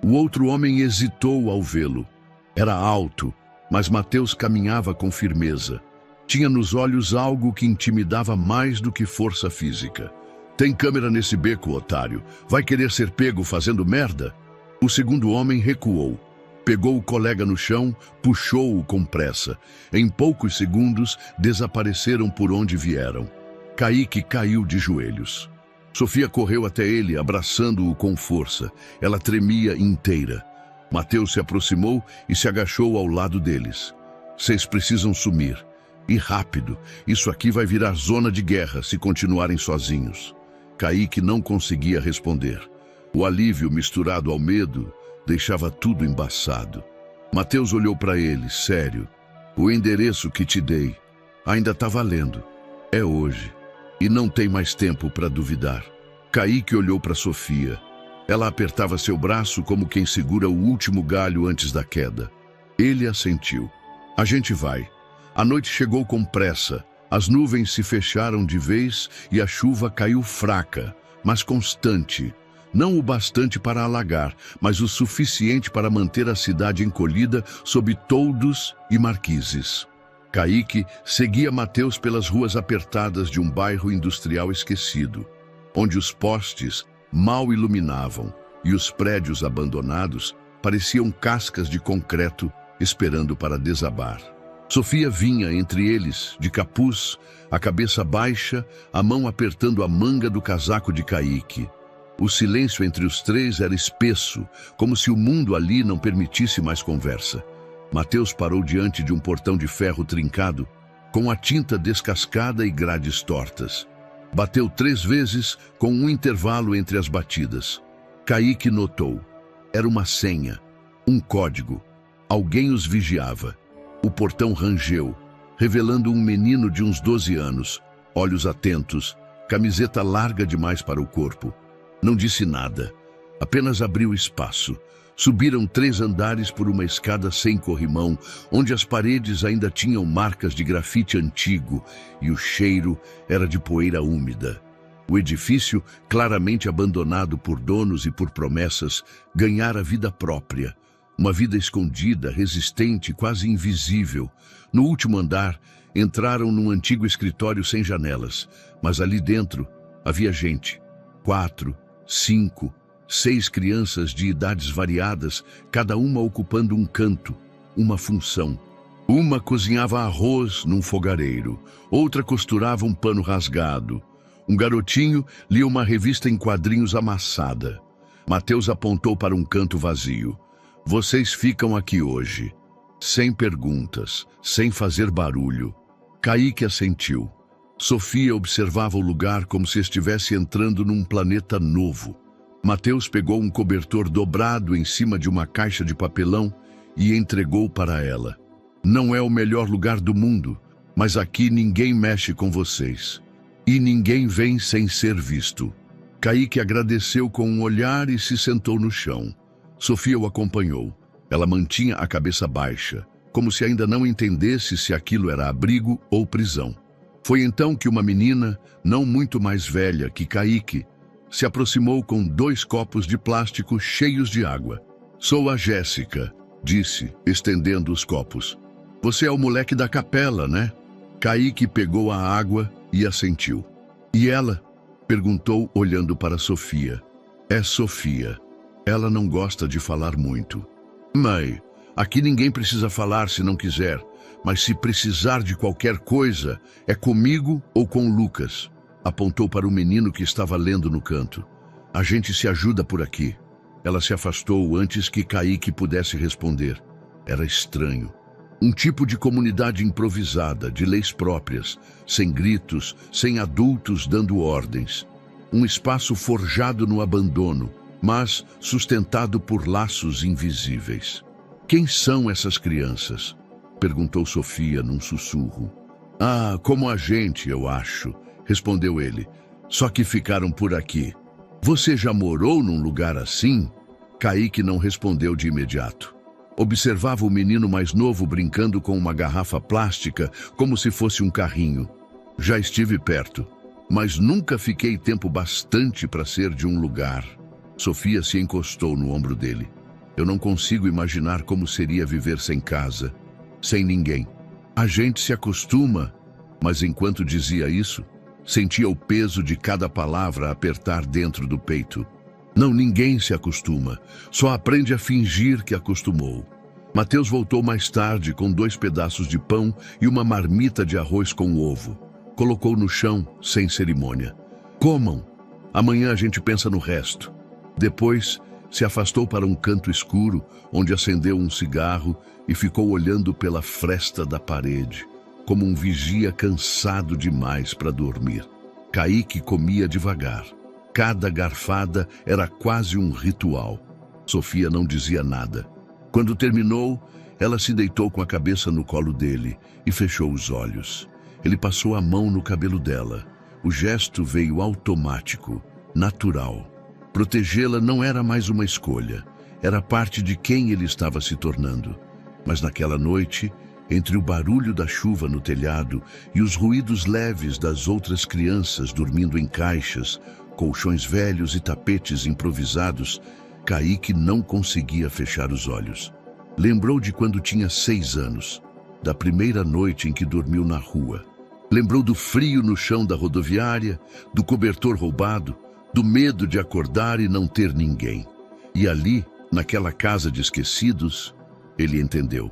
O outro homem hesitou ao vê-lo. Era alto, mas Mateus caminhava com firmeza. Tinha nos olhos algo que intimidava mais do que força física. Tem câmera nesse beco, otário. Vai querer ser pego fazendo merda? O segundo homem recuou. Pegou o colega no chão, puxou-o com pressa. Em poucos segundos, desapareceram por onde vieram. Kaique caiu de joelhos. Sofia correu até ele, abraçando-o com força. Ela tremia inteira. Mateus se aproximou e se agachou ao lado deles. Vocês precisam sumir. E rápido, isso aqui vai virar zona de guerra se continuarem sozinhos. Kaique não conseguia responder. O alívio misturado ao medo deixava tudo embaçado. Mateus olhou para ele, sério. O endereço que te dei ainda está valendo. É hoje. E não tem mais tempo para duvidar. Kaique olhou para Sofia. Ela apertava seu braço como quem segura o último galho antes da queda. Ele assentiu. A gente vai. A noite chegou com pressa. As nuvens se fecharam de vez e a chuva caiu fraca, mas constante. Não o bastante para alagar, mas o suficiente para manter a cidade encolhida sob toldos e marquises. Kaique seguia Mateus pelas ruas apertadas de um bairro industrial esquecido, onde os postes mal iluminavam e os prédios abandonados pareciam cascas de concreto esperando para desabar. Sofia vinha entre eles, de capuz, a cabeça baixa, a mão apertando a manga do casaco de Kaique. O silêncio entre os três era espesso, como se o mundo ali não permitisse mais conversa. Mateus parou diante de um portão de ferro trincado, com a tinta descascada e grades tortas. Bateu 3 vezes, com um intervalo entre as batidas. Kaique notou. Era uma senha, um código. Alguém os vigiava. O portão rangeu, revelando um menino de uns 12 anos, olhos atentos, camiseta larga demais para o corpo. Não disse nada, apenas abriu espaço. Subiram 3 andares por uma escada sem corrimão, onde as paredes ainda tinham marcas de grafite antigo e o cheiro era de poeira úmida. O edifício, claramente abandonado por donos e por promessas, ganhara vida própria. Uma vida escondida, resistente, quase invisível. No último andar, entraram num antigo escritório sem janelas, mas ali dentro havia gente. 4, 5, 6 crianças de idades variadas, cada uma ocupando um canto, uma função. Uma cozinhava arroz num fogareiro, outra costurava um pano rasgado. Um garotinho lia uma revista em quadrinhos amassada. Mateus apontou para um canto vazio. Vocês ficam aqui hoje, sem perguntas, sem fazer barulho. Kaique assentiu. Sofia observava o lugar como se estivesse entrando num planeta novo. Mateus pegou um cobertor dobrado em cima de uma caixa de papelão e entregou para ela. Não é o melhor lugar do mundo, mas aqui ninguém mexe com vocês. E ninguém vem sem ser visto. Kaique agradeceu com um olhar e se sentou no chão. Sofia o acompanhou. Ela mantinha a cabeça baixa, como se ainda não entendesse se aquilo era abrigo ou prisão. Foi então que uma menina, não muito mais velha que Kaique, se aproximou com 2 copos de plástico cheios de água. Sou a Jéssica, disse, estendendo os copos. Você é o moleque da capela, né? Kaique pegou a água e assentiu. E ela? Perguntou, olhando para Sofia. É Sofia. Ela não gosta de falar muito. Mãe, aqui ninguém precisa falar se não quiser, mas se precisar de qualquer coisa, é comigo ou com Lucas. Apontou para o menino que estava lendo no canto. A gente se ajuda por aqui. Ela se afastou antes que Kaique pudesse responder. Era estranho. Um tipo de comunidade improvisada, de leis próprias, sem gritos, sem adultos dando ordens. Um espaço forjado no abandono, mas sustentado por laços invisíveis. Quem são essas crianças? Perguntou Sofia num sussurro. Ah, como a gente, eu acho, respondeu ele. Só que ficaram por aqui. Você já morou num lugar assim? Kaique não respondeu de imediato. Observava o menino mais novo brincando com uma garrafa plástica como se fosse um carrinho. Já estive perto, mas nunca fiquei tempo bastante para ser de um lugar. Sofia se encostou no ombro dele. Eu não consigo imaginar como seria viver sem casa, sem ninguém. A gente se acostuma, mas enquanto dizia isso, sentia o peso de cada palavra apertar dentro do peito. Não, ninguém se acostuma, só aprende a fingir que acostumou. Mateus voltou mais tarde com 2 pedaços de pão e uma marmita de arroz com ovo. Colocou no chão, sem cerimônia. Comam, amanhã a gente pensa no resto. Depois, Se afastou para um canto escuro, onde acendeu um cigarro e ficou olhando pela fresta da parede, como um vigia cansado demais para dormir. Kaique comia devagar. Cada garfada era quase um ritual. Sofia não dizia nada. Quando terminou, ela se deitou com a cabeça no colo dele e fechou os olhos. Ele passou a mão no cabelo dela. O gesto veio automático, natural. Protegê-la não era mais uma escolha. Era parte de quem ele estava se tornando. Mas naquela noite, entre o barulho da chuva no telhado e os ruídos leves das outras crianças dormindo em caixas, colchões velhos e tapetes improvisados, Kaique não conseguia fechar os olhos. Lembrou de quando tinha 6 anos, da primeira noite em que dormiu na rua. Lembrou do frio no chão da rodoviária, do cobertor roubado, do medo de acordar e não ter ninguém. E ali, naquela casa de esquecidos, ele entendeu.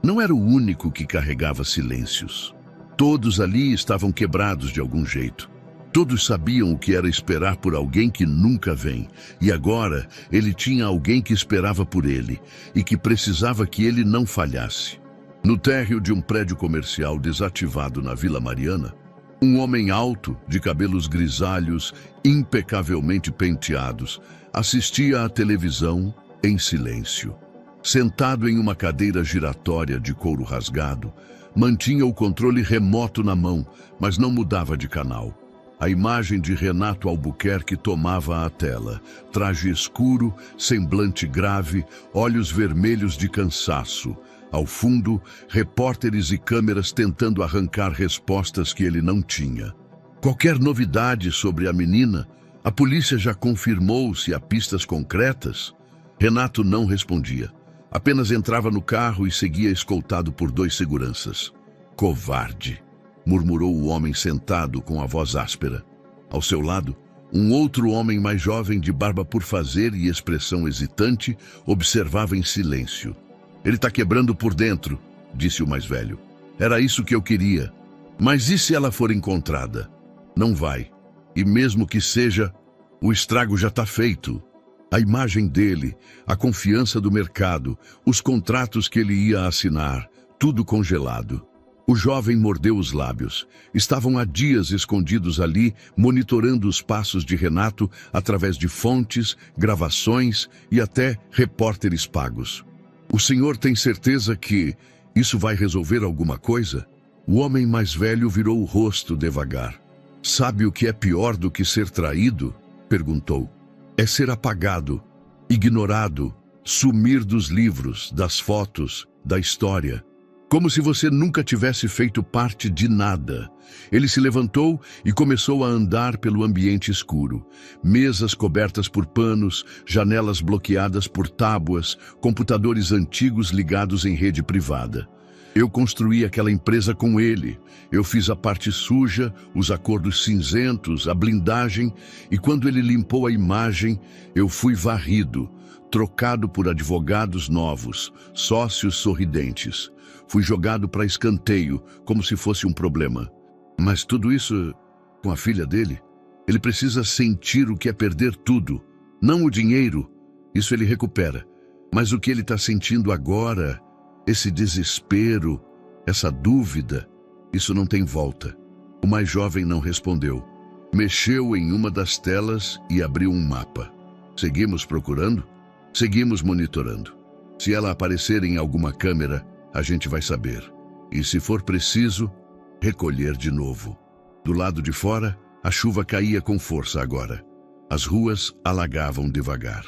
Não era o único que carregava silêncios. Todos ali estavam quebrados de algum jeito. Todos sabiam o que era esperar por alguém que nunca vem. E agora ele tinha alguém que esperava por ele e que precisava que ele não falhasse. No térreo de um prédio comercial desativado na Vila Mariana, um homem alto, de cabelos grisalhos, impecavelmente penteados, assistia à televisão em silêncio. Sentado em uma cadeira giratória de couro rasgado, mantinha o controle remoto na mão, mas não mudava de canal. A imagem de Renato Albuquerque tomava a tela. Traje escuro, semblante grave, olhos vermelhos de cansaço. Ao fundo, repórteres e câmeras tentando arrancar respostas que ele não tinha. Qualquer novidade sobre a menina? A polícia já confirmou se há pistas concretas? Renato não respondia. Apenas entrava no carro e seguia escoltado por 2 seguranças. Covarde, murmurou o homem sentado com a voz áspera. Ao seu lado, um outro homem mais jovem de barba por fazer e expressão hesitante observava em silêncio. Ele está quebrando por dentro, disse o mais velho. Era isso que eu queria. Mas e se ela for encontrada? Não vai. E mesmo que seja, o estrago já está feito. A imagem dele, a confiança do mercado, os contratos que ele ia assinar, tudo congelado. O jovem mordeu os lábios. Estavam há dias escondidos ali, monitorando os passos de Renato através de fontes, gravações e até repórteres pagos. O senhor tem certeza que isso vai resolver alguma coisa? O homem mais velho virou o rosto devagar. Sabe o que é pior do que ser traído? Perguntou. É ser apagado, ignorado, sumir dos livros, das fotos, da história. Como se você nunca tivesse feito parte de nada. Ele se levantou e começou a andar pelo ambiente escuro. Mesas cobertas por panos, janelas bloqueadas por tábuas, computadores antigos ligados em rede privada. Eu construí aquela empresa com ele. Eu fiz a parte suja, os acordos cinzentos, a blindagem, e quando ele limpou a imagem, eu fui varrido, trocado por advogados novos, sócios sorridentes. Fui jogado para escanteio, como se fosse um problema. Mas tudo isso com a filha dele? Ele precisa sentir o que é perder tudo. Não o dinheiro, isso ele recupera. Mas o que ele está sentindo agora, esse desespero, essa dúvida, isso não tem volta. O mais jovem não respondeu. Mexeu em uma das telas e abriu um mapa. Seguimos procurando? Seguimos monitorando. Se ela aparecer em alguma câmera, a gente vai saber. E se for preciso, recolher de novo. Do lado de fora, a chuva caía com força agora. As ruas alagavam devagar.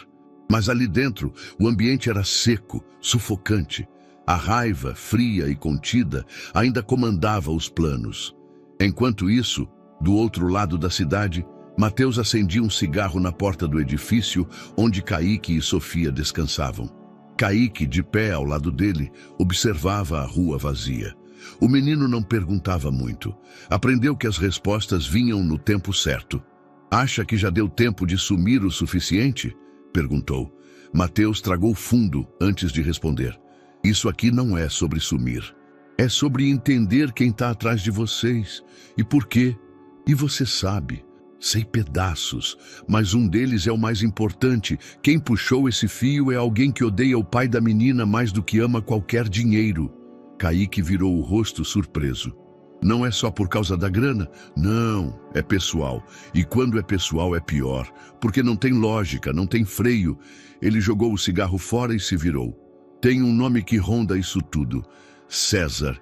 Mas ali dentro, o ambiente era seco, sufocante. A raiva, fria e contida, ainda comandava os planos. Enquanto isso, do outro lado da cidade, Mateus acendia um cigarro na porta do edifício onde Kaique e Sofia descansavam. Kaique, de pé ao lado dele, observava a rua vazia. O menino não perguntava muito. Aprendeu que as respostas vinham no tempo certo. Acha que já deu tempo de sumir o suficiente? Perguntou. Mateus tragou fundo antes de responder. Isso aqui não é sobre sumir. É sobre entender quem está atrás de vocês. E por quê? E você sabe. Sei pedaços, mas um deles é o mais importante. Quem puxou esse fio é alguém que odeia o pai da menina mais do que ama qualquer dinheiro. Kaique virou o rosto surpreso. Não é só por causa da grana? Não, é pessoal. E quando é pessoal é pior, porque não tem lógica, não tem freio. Ele jogou o cigarro fora e se virou. Tem um nome que ronda isso tudo. César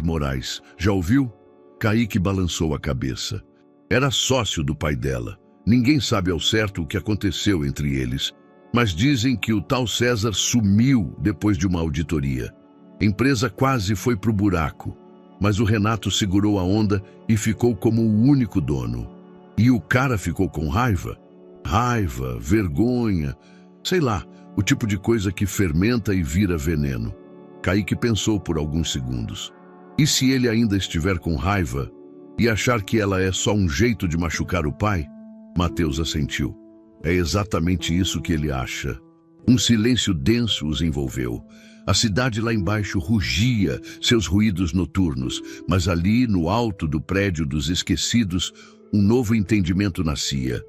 Moraes. Já ouviu? Kaique balançou a cabeça. Era sócio do pai dela. Ninguém sabe ao certo o que aconteceu entre eles, mas dizem que o tal César sumiu depois de uma auditoria. A empresa quase foi pro buraco, mas o Renato segurou a onda e ficou como o único dono. E o cara ficou com raiva? Raiva, vergonha, sei lá, o tipo de coisa que fermenta e vira veneno. Kaique pensou por alguns segundos. E se ele ainda estiver com raiva e achar que ela é só um jeito de machucar o pai? Mateus assentiu. É exatamente isso que ele acha. Um silêncio denso os envolveu. A cidade lá embaixo rugia, seus ruídos noturnos, mas ali, no alto do prédio dos esquecidos, um novo entendimento nascia.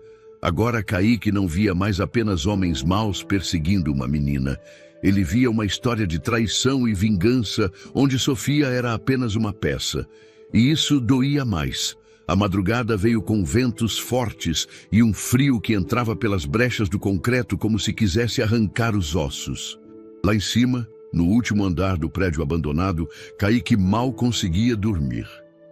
Agora Kaique não via mais apenas homens maus perseguindo uma menina. Ele via uma história de traição e vingança, onde Sofia era apenas uma peça. E isso doía mais. A madrugada veio com ventos fortes e um frio que entrava pelas brechas do concreto como se quisesse arrancar os ossos. Lá em cima, no último andar do prédio abandonado, Kaique mal conseguia dormir.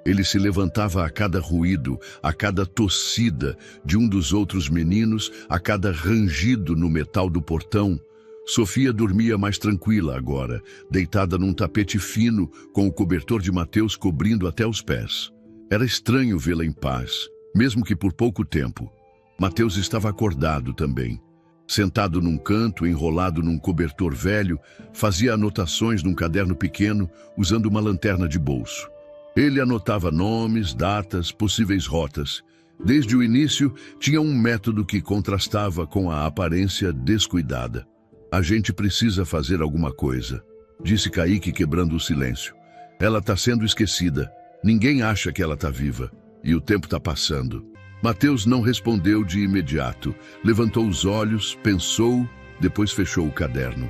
Ele se levantava a cada ruído, a cada tossida de um dos outros meninos, a cada rangido no metal do portão. Sofia dormia mais tranquila agora, deitada num tapete fino, com o cobertor de Mateus cobrindo até os pés. Era estranho vê-la em paz, mesmo que por pouco tempo. Mateus estava acordado também. Sentado num canto, enrolado num cobertor velho, fazia anotações num caderno pequeno, usando uma lanterna de bolso. Ele anotava nomes, datas, possíveis rotas. Desde o início, tinha um método que contrastava com a aparência descuidada. A gente precisa fazer alguma coisa, disse Kaique quebrando o silêncio. Ela está sendo esquecida. Ninguém acha que ela está viva. E o tempo está passando. Mateus não respondeu de imediato. Levantou os olhos, pensou, depois fechou o caderno.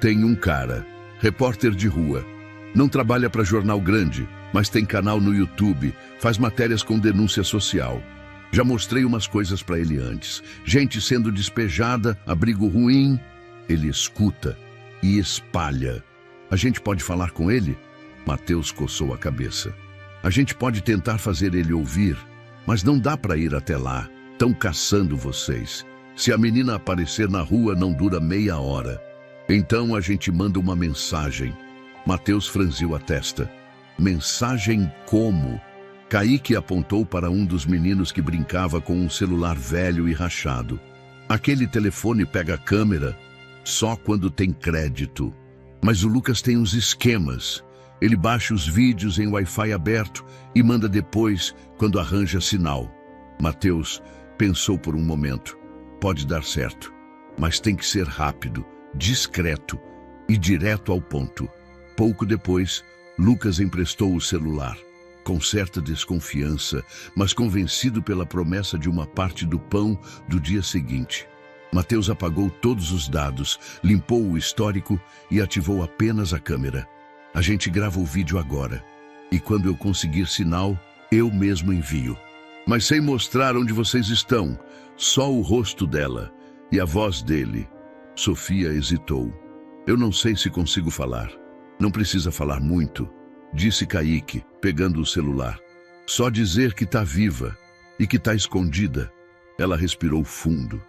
Tem um cara, repórter de rua. Não trabalha para jornal grande, mas tem canal no YouTube, faz matérias com denúncia social. Já mostrei umas coisas para ele antes. Gente sendo despejada, abrigo ruim. Ele escuta e espalha. A gente pode falar com ele? Mateus coçou a cabeça. A gente pode tentar fazer ele ouvir, mas não dá para ir até lá. Estão caçando vocês. Se a menina aparecer na rua, não dura meia hora. Então a gente manda uma mensagem. Mateus franziu a testa. Mensagem como? Kaique apontou para um dos meninos que brincava com um celular velho e rachado. Aquele telefone pega a câmera só quando tem crédito. Mas o Lucas tem uns esquemas. Ele baixa os vídeos em Wi-Fi aberto e manda depois, quando arranja sinal. Mateus pensou por um momento. Pode dar certo, mas tem que ser rápido, discreto e direto ao ponto. Pouco depois, Lucas emprestou o celular. Com certa desconfiança, mas convencido pela promessa de uma parte do pão do dia seguinte. Mateus apagou todos os dados, limpou o histórico e ativou apenas a câmera. A gente grava o vídeo agora. E quando eu conseguir sinal, eu mesmo envio. Mas sem mostrar onde vocês estão, só o rosto dela e a voz dele. Sofia hesitou. Eu não sei se consigo falar. Não precisa falar muito, disse Kaique, pegando o celular. Só dizer que está viva e que está escondida. Ela respirou fundo.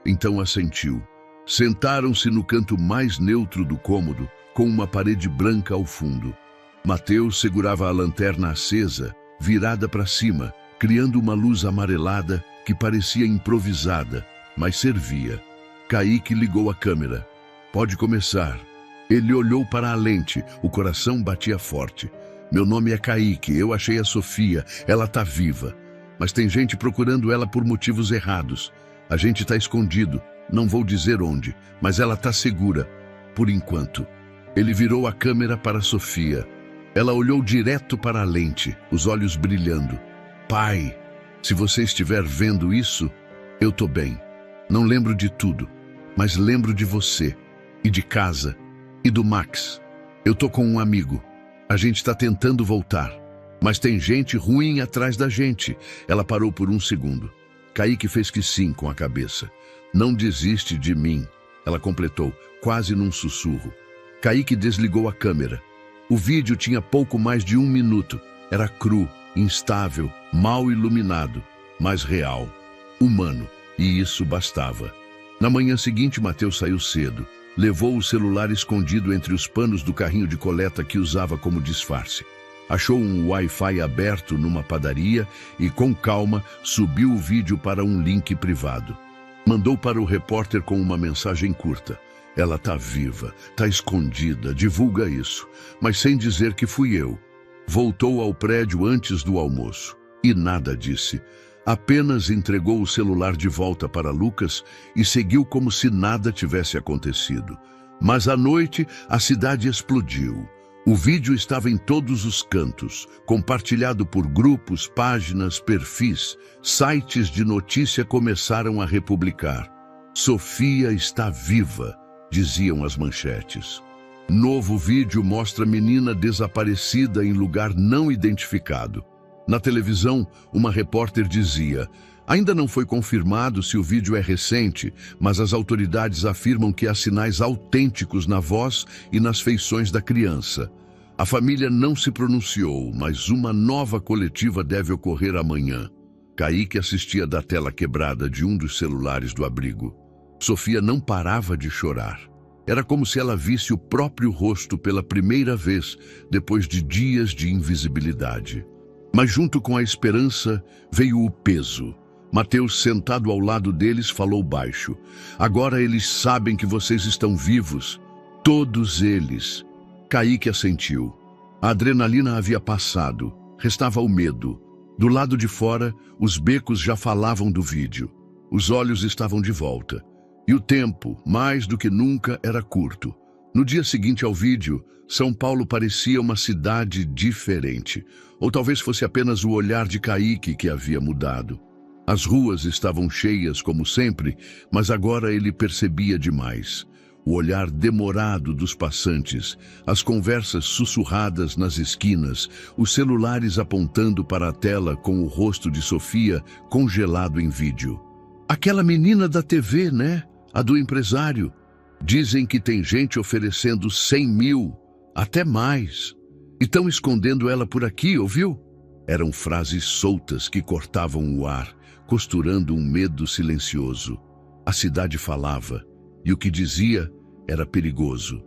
Então assentiu. Sentaram-se no canto mais neutro do cômodo, com uma parede branca ao fundo. Mateus segurava a lanterna acesa, virada para cima, criando uma luz amarelada que parecia improvisada, mas servia. Kaique ligou a câmera. Pode começar. Ele olhou para a lente, o coração batia forte. Meu nome é Kaique, eu achei a Sofia, ela está viva. Mas tem gente procurando ela por motivos errados. A gente está escondido, não vou dizer onde, mas ela está segura, por enquanto. Ele virou a câmera para Sofia. Ela olhou direto para a lente, os olhos brilhando. Pai, Se você estiver vendo isso, eu tô bem. Não lembro de tudo, mas lembro de você, e de casa, e do Max. Eu tô com um amigo. A gente tá tentando voltar, mas tem gente ruim atrás da gente. Ela parou por um segundo. Kaique fez que sim com a cabeça. Não desiste de mim, ela completou, quase num sussurro. Kaique desligou a câmera. O vídeo tinha pouco mais de 1 minuto. Era cru, instável, mal iluminado, mas real, humano, e isso bastava. Na manhã seguinte, Mateus saiu cedo. Levou o celular escondido entre os panos do carrinho de coleta que usava como disfarce. Achou um Wi-Fi aberto numa padaria e, com calma, subiu o vídeo para um link privado. Mandou para o repórter com uma mensagem curta. Ela tá viva, tá escondida, divulga isso, mas sem dizer que fui eu. Voltou ao prédio antes do almoço e nada disse. Apenas entregou o celular de volta para Lucas e seguiu como se nada tivesse acontecido. Mas à noite, a cidade explodiu. O vídeo estava em todos os cantos, compartilhado por grupos, páginas, perfis. Sites de notícia começaram a republicar. Sofia está viva, diziam as manchetes. Novo vídeo mostra menina desaparecida em lugar não identificado. Na televisão, uma repórter dizia: ainda não foi confirmado se o vídeo é recente, mas as autoridades afirmam que há sinais autênticos na voz e nas feições da criança. A família não se pronunciou, mas uma nova coletiva deve ocorrer amanhã. Kaique assistia da tela quebrada de um dos celulares do abrigo. Sofia não parava de chorar. Era como se ela visse o próprio rosto pela primeira vez, depois de dias de invisibilidade. Mas junto com a esperança veio o peso. Mateus, sentado ao lado deles, falou baixo. Agora eles sabem que vocês estão vivos. Todos eles. Kaique assentiu. A adrenalina havia passado. Restava o medo. Do lado de fora, os becos já falavam do vídeo. Os olhos estavam de volta. E o tempo, mais do que nunca, era curto. No dia seguinte ao vídeo, São Paulo parecia uma cidade diferente. Ou talvez fosse apenas o olhar de Kaique que havia mudado. As ruas estavam cheias, como sempre, mas agora ele percebia demais. O olhar demorado dos passantes, as conversas sussurradas nas esquinas, os celulares apontando para a tela com o rosto de Sofia congelado em vídeo. Aquela menina da TV, né? A do empresário. Dizem que tem gente oferecendo 100 mil, até mais. E estão escondendo ela por aqui, ouviu? Eram frases soltas que cortavam o ar, costurando um medo silencioso. A cidade falava, e o que dizia era perigoso.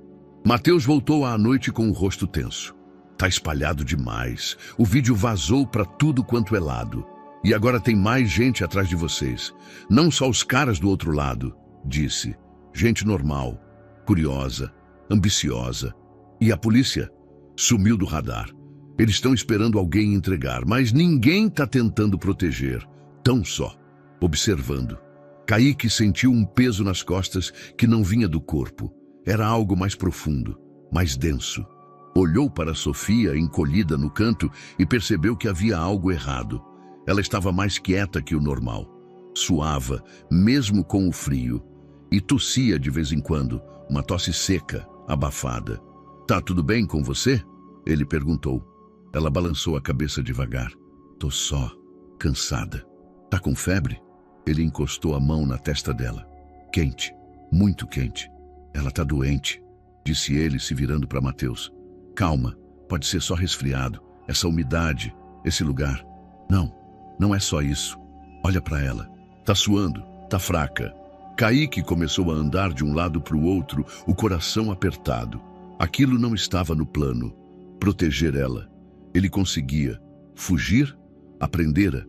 Mateus voltou à noite com o rosto tenso. Tá espalhado demais. O vídeo vazou para tudo quanto é lado. E agora tem mais gente atrás de vocês. Não só os caras do outro lado, disse. Gente normal, curiosa, ambiciosa. E a polícia sumiu do radar. Eles estão esperando alguém entregar, mas ninguém está tentando proteger. Tão só, observando. Kaique sentiu um peso nas costas que não vinha do corpo. Era algo mais profundo, mais denso. Olhou para Sofia, encolhida no canto, e percebeu que havia algo errado. Ela estava mais quieta que o normal. Suava, mesmo com o frio. E tossia de vez em quando, uma tosse seca, abafada. Tá tudo bem com você? Ele perguntou. Ela balançou a cabeça devagar. Tô só, cansada. Tá com febre? Ele encostou a mão na testa dela. Quente, muito quente. Ela tá doente, disse ele, se virando para Mateus. Calma, pode ser só resfriado, essa umidade, esse lugar. Não, não é só isso. Olha para ela. Tá suando, tá fraca. Kaique começou a andar de um lado para o outro, o coração apertado. Aquilo não estava no plano. Proteger ela. Ele conseguia. Fugir? Aprendera.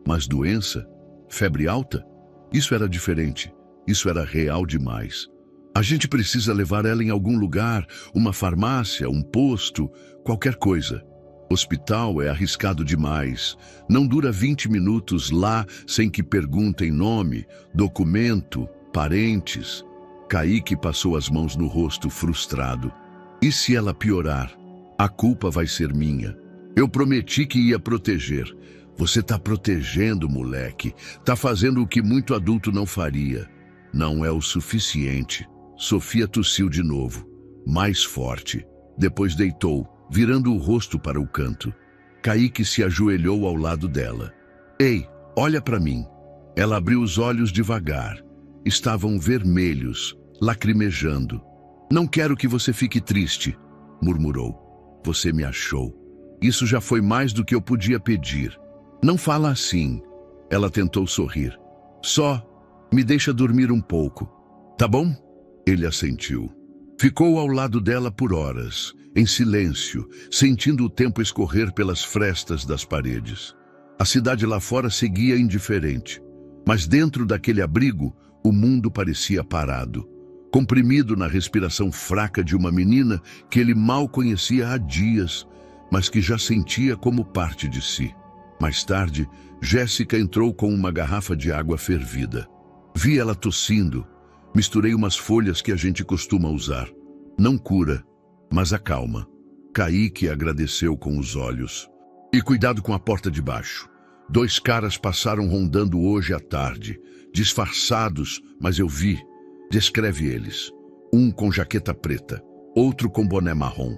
Mas doença? Febre alta? Isso era diferente. Isso era real demais. A gente precisa levar ela em algum lugar, uma farmácia, um posto, qualquer coisa. Hospital é arriscado demais. Não dura 20 minutos lá sem que perguntem nome, documento, parentes. Kaique passou as mãos no rosto, frustrado. E se ela piorar? A culpa vai ser minha. Eu prometi que ia proteger, Você tá protegendo o moleque. Tá fazendo o que muito adulto não faria. Não é o suficiente. Sofia tossiu de novo, mais forte. Depois deitou, virando o rosto para o canto. Kaique se ajoelhou ao lado dela. Ei, olha para mim. Ela abriu os olhos devagar. Estavam vermelhos, lacrimejando. Não quero que você fique triste, murmurou. Você me achou. Isso já foi mais do que eu podia pedir. Não fala assim. Ela tentou sorrir. Só me deixa dormir um pouco. Tá bom? Ele assentiu. Ficou ao lado dela por horas, em silêncio, sentindo o tempo escorrer pelas frestas das paredes. A cidade lá fora seguia indiferente, mas dentro daquele abrigo, o mundo parecia parado, comprimido na respiração fraca de uma menina que ele mal conhecia há dias, mas que já sentia como parte de si. Mais tarde, Jéssica entrou com uma garrafa de água fervida. Vi ela tossindo. Misturei umas folhas que a gente costuma usar. Não cura, mas acalma. Kaique agradeceu com os olhos. E cuidado com a porta de baixo. 2 caras passaram rondando hoje à tarde. Disfarçados, mas eu vi. Descreve eles. Um com jaqueta preta, outro com boné marrom.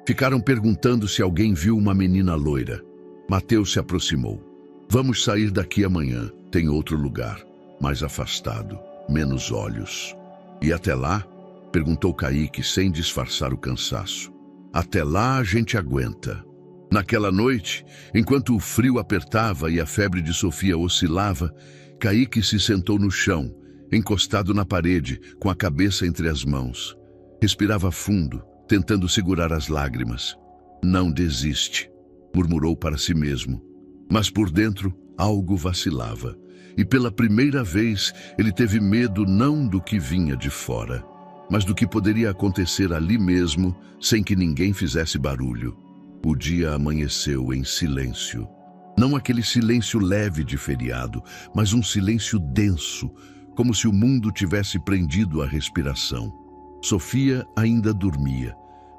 Ficaram perguntando se alguém viu uma menina loira. Mateus se aproximou. Vamos sair daqui amanhã. Tem outro lugar, mais afastado, menos olhos. E até lá? Perguntou Kaique sem disfarçar o cansaço. Até lá a gente aguenta. Naquela noite, enquanto o frio apertava e a febre de Sofia oscilava, Kaique se sentou no chão, encostado na parede, com a cabeça entre as mãos. Respirava fundo, tentando segurar as lágrimas. Não desiste, murmurou para si mesmo. Mas por dentro, algo vacilava. E pela primeira vez, ele teve medo não do que vinha de fora, mas do que poderia acontecer ali mesmo, sem que ninguém fizesse barulho. O dia amanheceu em silêncio. Não aquele silêncio leve de feriado, mas um silêncio denso, como se o mundo tivesse prendido a respiração. Sofia ainda dormia,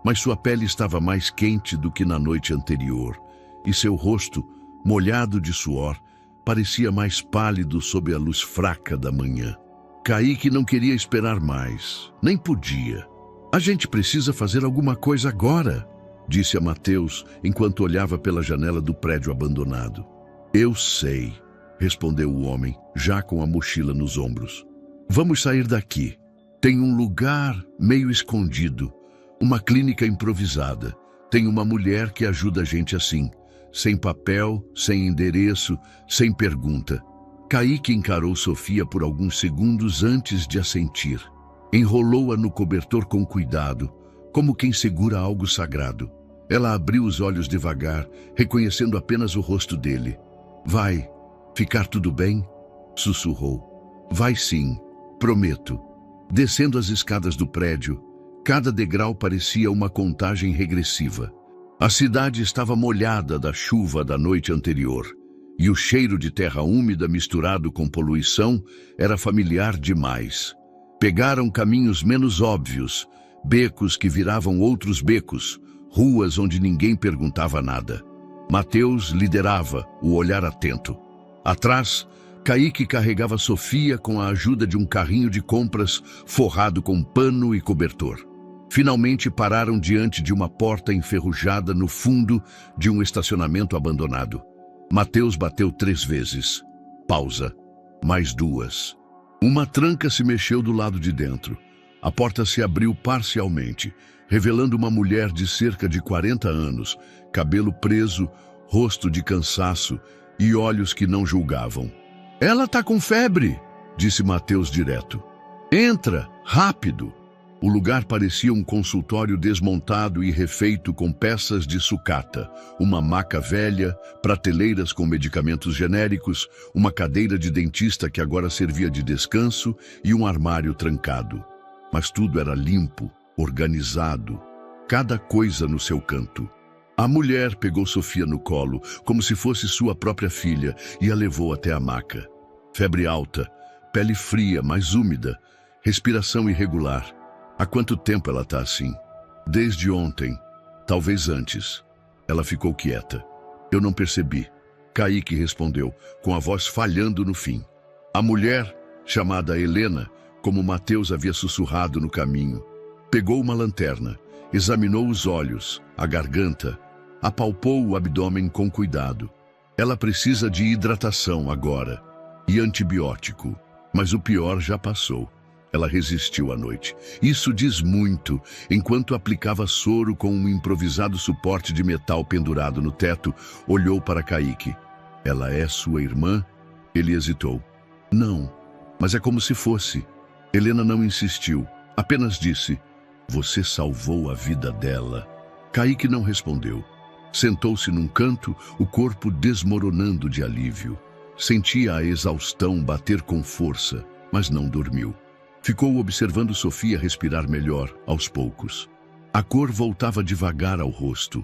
mas sua pele estava mais quente do que na noite anterior, e seu rosto, molhado de suor, parecia mais pálido sob a luz fraca da manhã. Kaique não queria esperar mais, nem podia. A gente precisa fazer alguma coisa agora, disse a Mateus, enquanto olhava pela janela do prédio abandonado. Eu sei, respondeu o homem, já com a mochila nos ombros. Vamos sair daqui. Tem um lugar meio escondido, uma clínica improvisada. Tem uma mulher que ajuda a gente assim, sem papel, sem endereço, sem pergunta. Kaique encarou Sofia por alguns segundos antes de assentir. Enrolou-a no cobertor com cuidado, como quem segura algo sagrado. Ela abriu os olhos devagar, reconhecendo apenas o rosto dele. Vai ficar tudo bem? Sussurrou. Vai sim, prometo. Descendo as escadas do prédio, cada degrau parecia uma contagem regressiva. A cidade estava molhada da chuva da noite anterior, e o cheiro de terra úmida misturado com poluição era familiar demais. Pegaram caminhos menos óbvios, becos que viravam outros becos, ruas onde ninguém perguntava nada. Mateus liderava, o olhar atento. Atrás, Kaique carregava Sofia com a ajuda de um carrinho de compras forrado com pano e cobertor. Finalmente pararam diante de uma porta enferrujada no fundo de um estacionamento abandonado. Mateus bateu 3 vezes. Pausa. Mais 2. Uma tranca se mexeu do lado de dentro. A porta se abriu parcialmente, revelando uma mulher de cerca de 40 anos, cabelo preso, rosto de cansaço e olhos que não julgavam. Ela tá com febre, disse Mateus direto. Entra, rápido. O lugar parecia um consultório desmontado e refeito com peças de sucata, uma maca velha, prateleiras com medicamentos genéricos, uma cadeira de dentista que agora servia de descanso e um armário trancado. Mas tudo era limpo, organizado, cada coisa no seu canto. A mulher pegou Sofia no colo, como se fosse sua própria filha, e a levou até a maca. Febre alta, pele fria, mas úmida, respiração irregular. Há quanto tempo ela está assim? Desde ontem, talvez antes. Ela ficou quieta. Eu não percebi. Kaique respondeu, com a voz falhando no fim. A mulher, chamada Helena, como Mateus havia sussurrado no caminho, pegou uma lanterna, examinou os olhos, a garganta, apalpou o abdômen com cuidado. Ela precisa de hidratação agora e antibiótico, mas o pior já passou. Ela resistiu à noite. Isso diz muito. Enquanto aplicava soro com um improvisado suporte de metal pendurado no teto, olhou para Kaique. Ela é sua irmã? Ele hesitou. Não, mas é como se fosse. Helena não insistiu, apenas disse, você salvou a vida dela. Kaique não respondeu. Sentou-se num canto, o corpo desmoronando de alívio. Sentia a exaustão bater com força, mas não dormiu. Ficou observando Sofia respirar melhor, aos poucos. A cor voltava devagar ao rosto.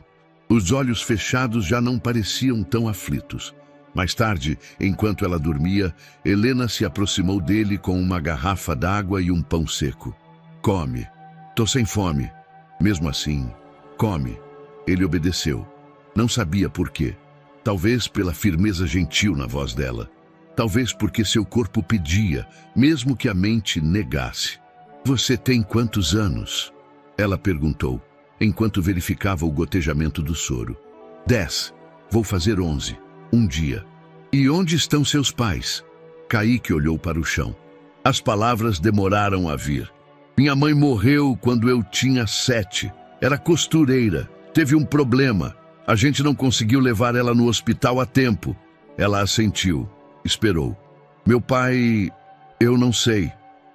Os olhos fechados já não pareciam tão aflitos. Mais tarde, enquanto ela dormia, Helena se aproximou dele com uma garrafa d'água e um pão seco. Come. Tô sem fome. Mesmo assim, come. Ele obedeceu. Não sabia por quê. Talvez pela firmeza gentil na voz dela. Talvez porque seu corpo pedia, mesmo que a mente negasse. Você tem quantos anos? Ela perguntou, enquanto verificava o gotejamento do soro. 10. Vou fazer 11. Um dia. E onde estão seus pais? Kaique olhou para o chão. As palavras demoraram a vir. Minha mãe morreu quando eu tinha 7. Era costureira. Teve um problema. A gente não conseguiu levar ela no hospital a tempo. Ela assentiu. Esperou. Meu pai... eu não sei.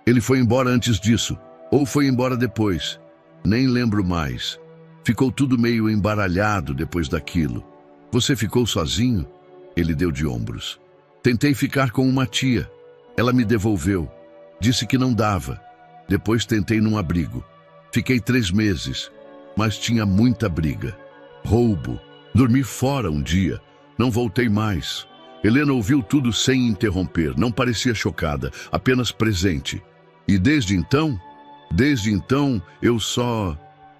Ele foi embora antes disso. Ou foi embora depois. Nem lembro mais. Ficou tudo meio embaralhado depois daquilo. Você ficou sozinho? Ele deu de ombros. Tentei ficar com uma tia. Ela me devolveu. Disse que não dava. Depois tentei num abrigo. Fiquei 3 meses. Mas tinha muita briga. Roubo. Dormi fora um dia. Não voltei mais. Helena ouviu tudo sem interromper, não parecia chocada, apenas presente. E desde então eu só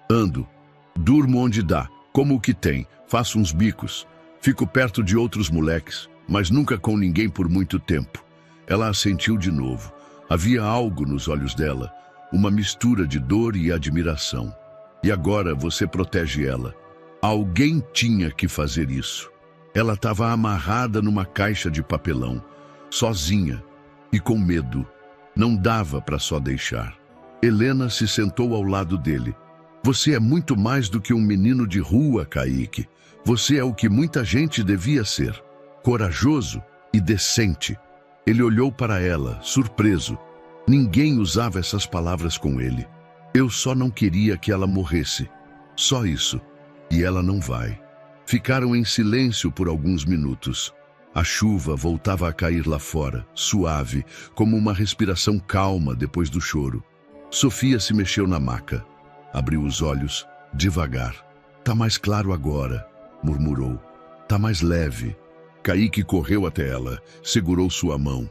ando. Durmo onde dá, como o que tem, faço uns bicos. Fico perto de outros moleques, mas nunca com ninguém por muito tempo. Ela assentiu de novo. Havia algo nos olhos dela, uma mistura de dor e admiração. E agora você protege ela. Alguém tinha que fazer isso. Ela estava amarrada numa caixa de papelão, sozinha e com medo. Não dava para só deixar. Helena se sentou ao lado dele. Você é muito mais do que um menino de rua, Kaique. Você é o que muita gente devia ser. Corajoso e decente. Ele olhou para ela, surpreso. Ninguém usava essas palavras com ele. Eu só não queria que ela morresse. Só isso. E ela não vai. Ficaram em silêncio por alguns minutos. A chuva voltava a cair lá fora, suave, como uma respiração calma depois do choro. Sofia se mexeu na maca. Abriu os olhos, devagar. Tá mais claro agora, murmurou. Tá mais leve. Kaique correu até ela, segurou sua mão.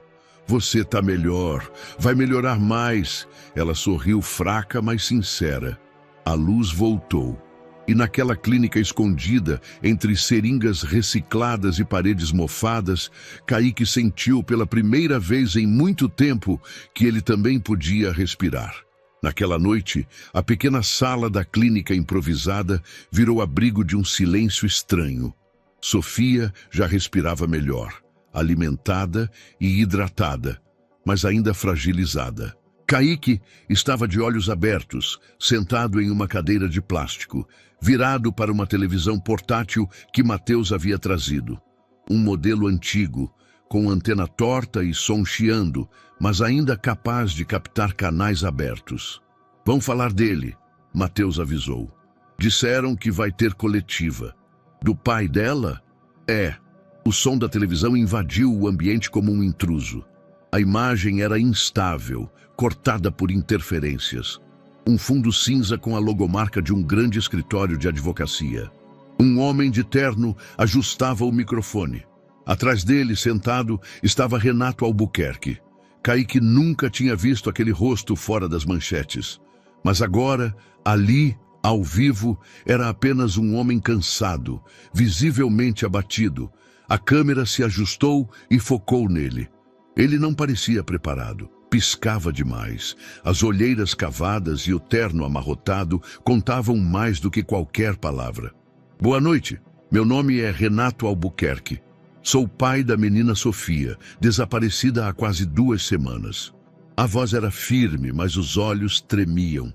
Você tá melhor, vai melhorar mais. Ela sorriu fraca, mas sincera. A luz voltou. E naquela clínica escondida, entre seringas recicladas e paredes mofadas, Kaique sentiu pela primeira vez em muito tempo que ele também podia respirar. Naquela noite, a pequena sala da clínica improvisada virou abrigo de um silêncio estranho. Sofia já respirava melhor, alimentada e hidratada, mas ainda fragilizada. Kaique estava de olhos abertos, sentado em uma cadeira de plástico, virado para uma televisão portátil que Mateus havia trazido. Um modelo antigo, com antena torta e som chiando, mas ainda capaz de captar canais abertos. Vão falar dele, Mateus avisou. Disseram que vai ter coletiva. Do pai dela? É. O som da televisão invadiu o ambiente como um intruso. A imagem era instável, cortada por interferências. Um fundo cinza com a logomarca de um grande escritório de advocacia. Um homem de terno ajustava o microfone. Atrás dele, sentado, estava Renato Albuquerque. Kaique nunca tinha visto aquele rosto fora das manchetes. Mas agora, ali, ao vivo, era apenas um homem cansado, visivelmente abatido, A câmera se ajustou e focou nele. Ele não parecia preparado. Piscava demais. As olheiras cavadas e o terno amarrotado contavam mais do que qualquer palavra. Boa noite. Meu nome é Renato Albuquerque. Sou pai da menina Sofia, desaparecida há quase 2 semanas. A voz era firme, mas os olhos tremiam.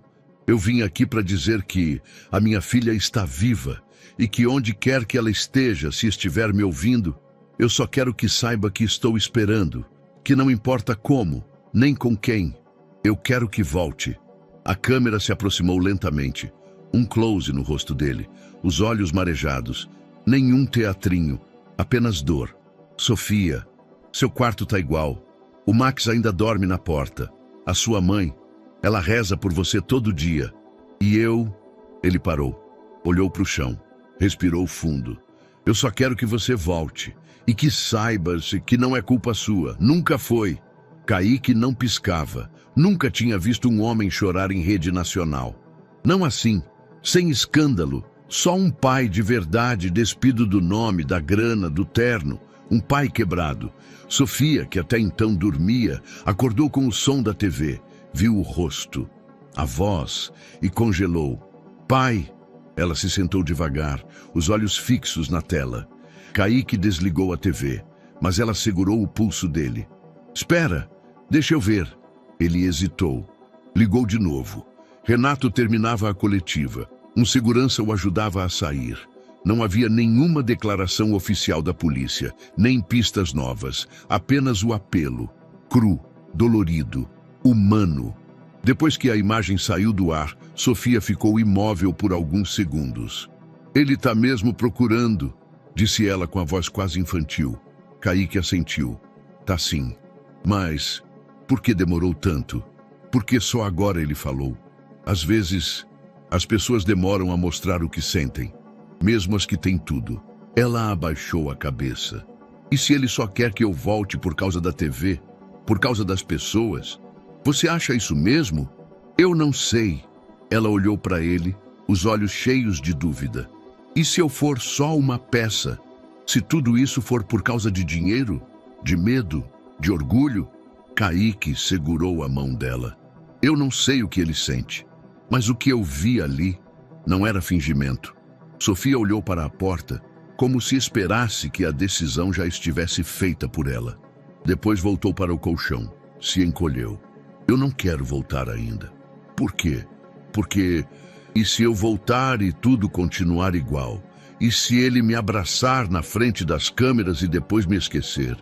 Eu vim aqui para dizer que a minha filha está viva e que onde quer que ela esteja, se estiver me ouvindo, eu só quero que saiba que estou esperando, que não importa como, nem com quem, eu quero que volte. A câmera se aproximou lentamente. Um close no rosto dele, os olhos marejados. Nenhum teatrinho, apenas dor. Sofia, seu quarto tá igual. O Max ainda dorme na porta. A sua mãe, ela reza por você todo dia. E eu... Ele parou, olhou para o chão, respirou fundo. Eu só quero que você volte. E que saibas que não é culpa sua. Nunca foi. Kaique não piscava. Nunca tinha visto um homem chorar em rede nacional. Não assim, sem escândalo. Só um pai de verdade despido do nome, da grana, do terno. Um pai quebrado. Sofia, que até então dormia, acordou com o som da TV. Viu o rosto, a voz e congelou. Pai! Ela se sentou devagar, os olhos fixos na tela. Kaique desligou a TV, mas ela segurou o pulso dele. Espera, deixa eu ver. Ele hesitou. Ligou de novo. Renato terminava a coletiva. Um segurança o ajudava a sair. Não havia nenhuma declaração oficial da polícia, nem pistas novas, apenas o apelo, cru, dolorido, humano. Depois que a imagem saiu do ar, Sofia ficou imóvel por alguns segundos. Ele tá mesmo procurando, disse ela com a voz quase infantil. Kaique assentiu. Tá sim. Mas por que demorou tanto? Por que só agora ele falou? Às vezes... as pessoas demoram a mostrar o que sentem, mesmo as que têm tudo. Ela abaixou a cabeça. E se ele só quer que eu volte por causa da TV? Por causa das pessoas? Você acha isso mesmo? Eu não sei. Ela olhou para ele, os olhos cheios de dúvida. E se eu for só uma peça? Se tudo isso for por causa de dinheiro? De medo? De orgulho? Kaique segurou a mão dela. Eu não sei o que ele sente. Mas o que eu vi ali não era fingimento. Sofia olhou para a porta, como se esperasse que a decisão já estivesse feita por ela. Depois voltou para o colchão, se encolheu. Eu não quero voltar ainda. Por quê? Porque, e se eu voltar e tudo continuar igual? E se ele me abraçar na frente das câmeras e depois me esquecer?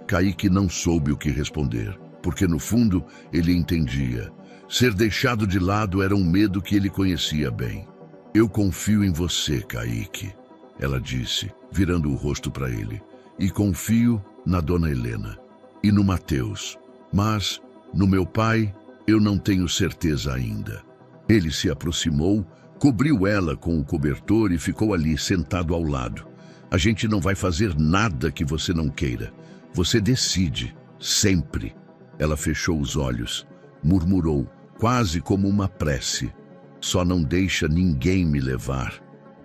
Kaique não soube o que responder, porque no fundo ele entendia. Ser deixado de lado era um medo que ele conhecia bem. Eu confio em você, Kaique, ela disse, virando o rosto para ele. E confio na dona Helena e no Mateus. Mas, no meu pai, eu não tenho certeza ainda. Ele se aproximou, cobriu ela com o cobertor e ficou ali sentado ao lado. A gente não vai fazer nada que você não queira. Você decide, sempre. Ela fechou os olhos, murmurou, quase como uma prece. Só não deixa ninguém me levar.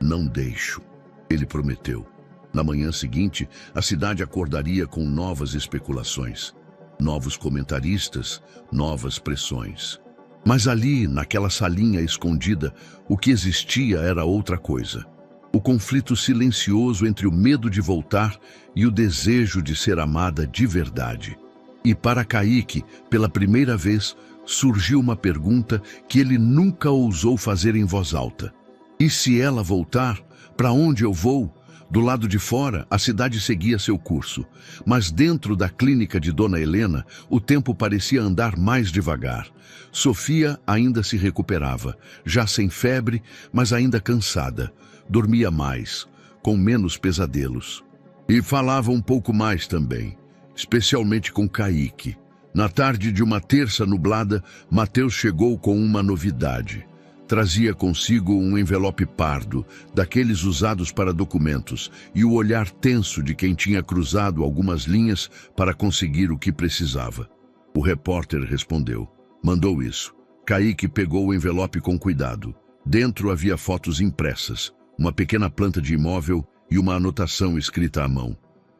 Não deixo. Ele prometeu. Na manhã seguinte, a cidade acordaria com novas especulações. Novos comentaristas, novas pressões. Mas ali, naquela salinha escondida, o que existia era outra coisa. O conflito silencioso entre o medo de voltar e o desejo de ser amada de verdade. E para Kaique, pela primeira vez, surgiu uma pergunta que ele nunca ousou fazer em voz alta. E se ela voltar, para onde eu vou? Do lado de fora, a cidade seguia seu curso, mas dentro da clínica de Dona Helena, o tempo parecia andar mais devagar. Sofia ainda se recuperava, já sem febre, mas ainda cansada. Dormia mais, com menos pesadelos. E falava um pouco mais também, especialmente com Kaique. Na tarde de uma terça nublada, Mateus chegou com uma novidade. Trazia consigo um envelope pardo, daqueles usados para documentos, e o olhar tenso de quem tinha cruzado algumas linhas para conseguir o que precisava. O repórter respondeu. Mandou isso. Kaique pegou o envelope com cuidado. Dentro havia fotos impressas, uma pequena planta de imóvel e uma anotação escrita à mão.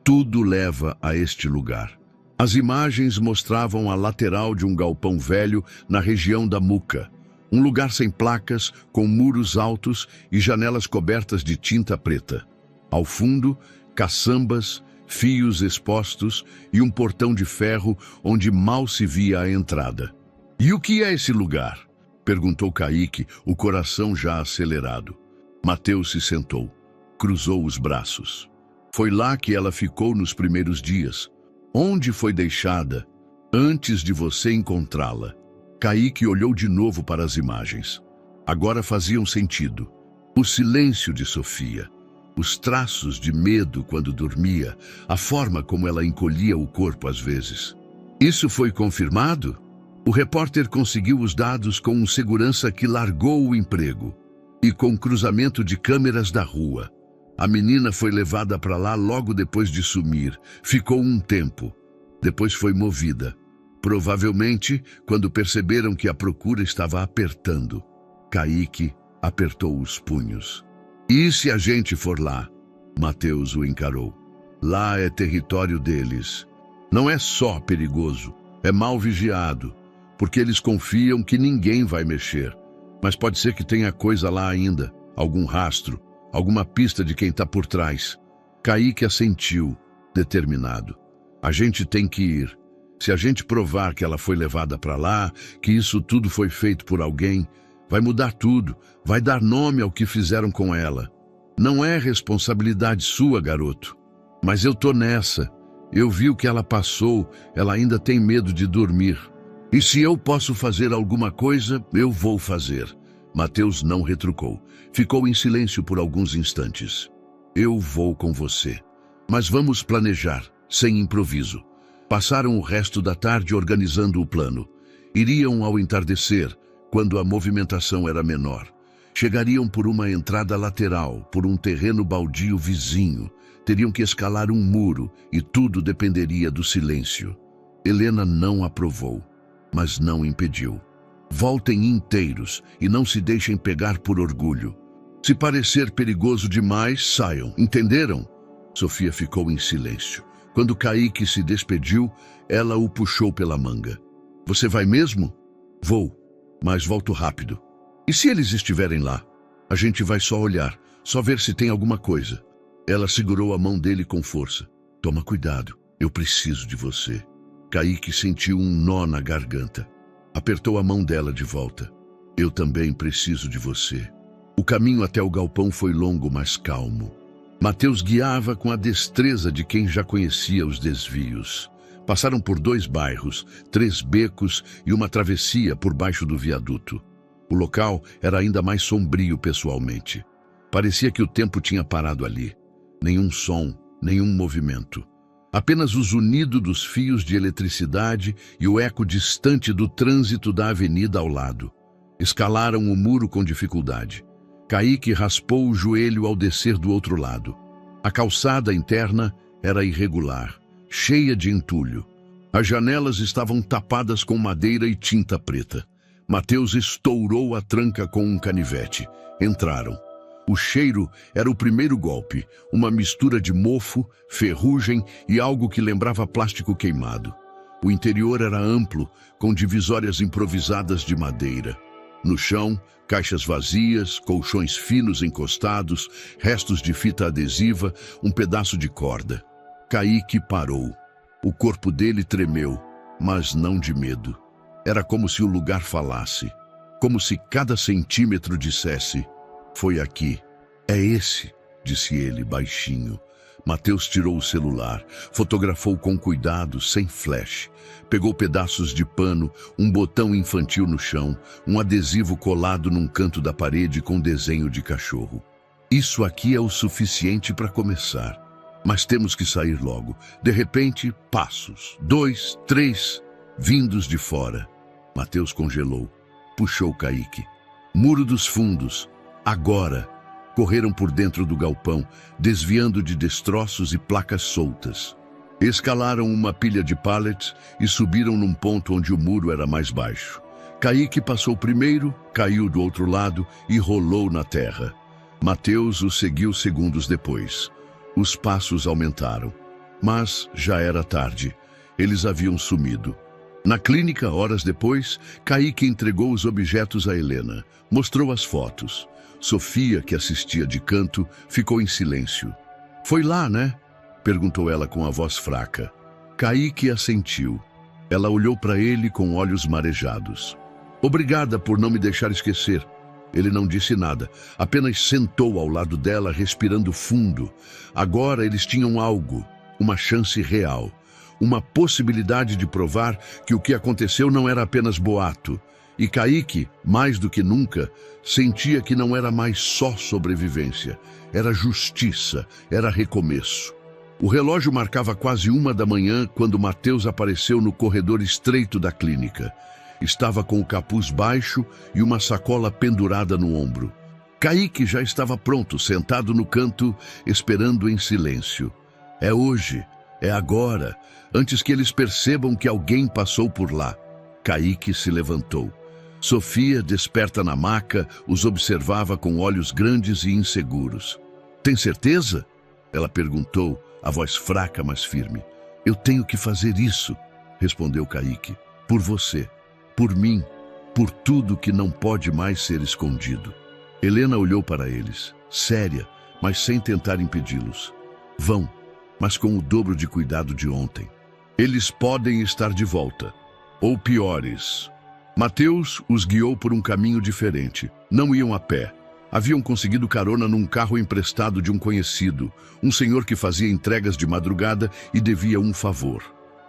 Tudo leva a este lugar. As imagens mostravam a lateral de um galpão velho na região da Muca. Um lugar sem placas, com muros altos e janelas cobertas de tinta preta. Ao fundo, caçambas, fios expostos e um portão de ferro onde mal se via a entrada. "E o que é esse lugar?" perguntou Kaique, o coração já acelerado. Mateus se sentou, cruzou os braços. "Foi lá que ela ficou nos primeiros dias. Onde foi deixada antes de você encontrá-la?" Kaique olhou de novo para as imagens. Agora faziam sentido. O silêncio de Sofia, os traços de medo quando dormia, a forma como ela encolhia o corpo às vezes. "Isso foi confirmado?" O repórter conseguiu os dados com um segurança que largou o emprego e com cruzamento de câmeras da rua. A menina foi levada para lá logo depois de sumir. Ficou um tempo. Depois foi movida. Provavelmente quando perceberam que a procura estava apertando. Kaique apertou os punhos. "E se a gente for lá?" Mateus o encarou. "Lá é território deles. Não é só perigoso, é mal vigiado, porque eles confiam que ninguém vai mexer. Mas pode ser que tenha coisa lá ainda, algum rastro, alguma pista de quem está por trás." Kaique assentiu, determinado. "A gente tem que ir. Se a gente provar que ela foi levada para lá, que isso tudo foi feito por alguém, vai mudar tudo, vai dar nome ao que fizeram com ela. Não é responsabilidade sua, garoto. Mas eu tô nessa. Eu vi o que ela passou, ela ainda tem medo de dormir. E se eu posso fazer alguma coisa, eu vou fazer." Mateus não retrucou. Ficou em silêncio por alguns instantes. "Eu vou com você. Mas vamos planejar, sem improviso." Passaram o resto da tarde organizando o plano. Iriam ao entardecer, quando a movimentação era menor. Chegariam por uma entrada lateral, por um terreno baldio vizinho. Teriam que escalar um muro e tudo dependeria do silêncio. Helena não aprovou, mas não impediu. "Voltem inteiros e não se deixem pegar por orgulho. Se parecer perigoso demais, saiam. Entenderam?" Sofia ficou em silêncio. Quando Kaique se despediu, ela o puxou pela manga. "Você vai mesmo?" "Vou, mas volto rápido." "E se eles estiverem lá? A gente vai só olhar, só ver se tem alguma coisa." Ela segurou a mão dele com força. "Toma cuidado, eu preciso de você." Kaique sentiu um nó na garganta. Apertou a mão dela de volta. "Eu também preciso de você." O caminho até o galpão foi longo, mas calmo. Mateus guiava com a destreza de quem já conhecia os desvios. Passaram por 2 bairros, 3 becos e uma travessia por baixo do viaduto. O local era ainda mais sombrio pessoalmente. Parecia que o tempo tinha parado ali. Nenhum som, nenhum movimento. Apenas o zunido dos fios de eletricidade e o eco distante do trânsito da avenida ao lado. Escalaram o muro com dificuldade. Kaique raspou o joelho ao descer do outro lado. A calçada interna era irregular, cheia de entulho. As janelas estavam tapadas com madeira e tinta preta. Mateus estourou a tranca com um canivete. Entraram. O cheiro era o primeiro golpe, uma mistura de mofo, ferrugem e algo que lembrava plástico queimado. O interior era amplo, com divisórias improvisadas de madeira. No chão, caixas vazias, colchões finos encostados, restos de fita adesiva, um pedaço de corda. Kaique parou. O corpo dele tremeu, mas não de medo. Era como se o lugar falasse, como se cada centímetro dissesse: "Foi aqui." "É esse", disse ele baixinho. Mateus tirou o celular, fotografou com cuidado, sem flash. Pegou pedaços de pano, um botão infantil no chão, um adesivo colado num canto da parede com desenho de cachorro. "Isso aqui é o suficiente para começar. Mas temos que sair logo." De repente, passos. 2, 3, vindos de fora. Mateus congelou. Puxou Kaique. Muro dos fundos. Agora. Correram por dentro do galpão, desviando de destroços e placas soltas. Escalaram uma pilha de pallets e subiram num ponto onde o muro era mais baixo. Kaique passou primeiro, caiu do outro lado e rolou na terra. Mateus o seguiu segundos depois. Os passos aumentaram. Mas já era tarde. Eles haviam sumido. Na clínica, horas depois, Kaique entregou os objetos a Helena. Mostrou as fotos. Sofia, que assistia de canto, ficou em silêncio. "Foi lá, né?" perguntou ela com a voz fraca. Kaique assentiu. Ela olhou para ele com olhos marejados. "Obrigada por não me deixar esquecer." Ele não disse nada, apenas sentou ao lado dela, respirando fundo. Agora eles tinham algo, uma chance real, uma possibilidade de provar que o que aconteceu não era apenas boato. E Kaique, mais do que nunca, sentia que não era mais só sobrevivência, era justiça, era recomeço. O relógio marcava quase 1 da manhã quando Mateus apareceu no corredor estreito da clínica. Estava com o capuz baixo e uma sacola pendurada no ombro. Kaique já estava pronto, sentado no canto, esperando em silêncio. É hoje, é agora, antes que eles percebam que alguém passou por lá. Kaique se levantou. Sofia, desperta na maca, os observava com olhos grandes e inseguros. "Tem certeza?" ela perguntou, a voz fraca, mas firme. "Eu tenho que fazer isso", respondeu Kaique. "Por você. Por mim, por tudo que não pode mais ser escondido." Helena olhou para eles, séria, mas sem tentar impedi-los. "Vão, mas com o dobro de cuidado de ontem. Eles podem estar de volta, ou piores." Mateus os guiou por um caminho diferente. Não iam a pé. Haviam conseguido carona num carro emprestado de um conhecido, um senhor que fazia entregas de madrugada e devia um favor.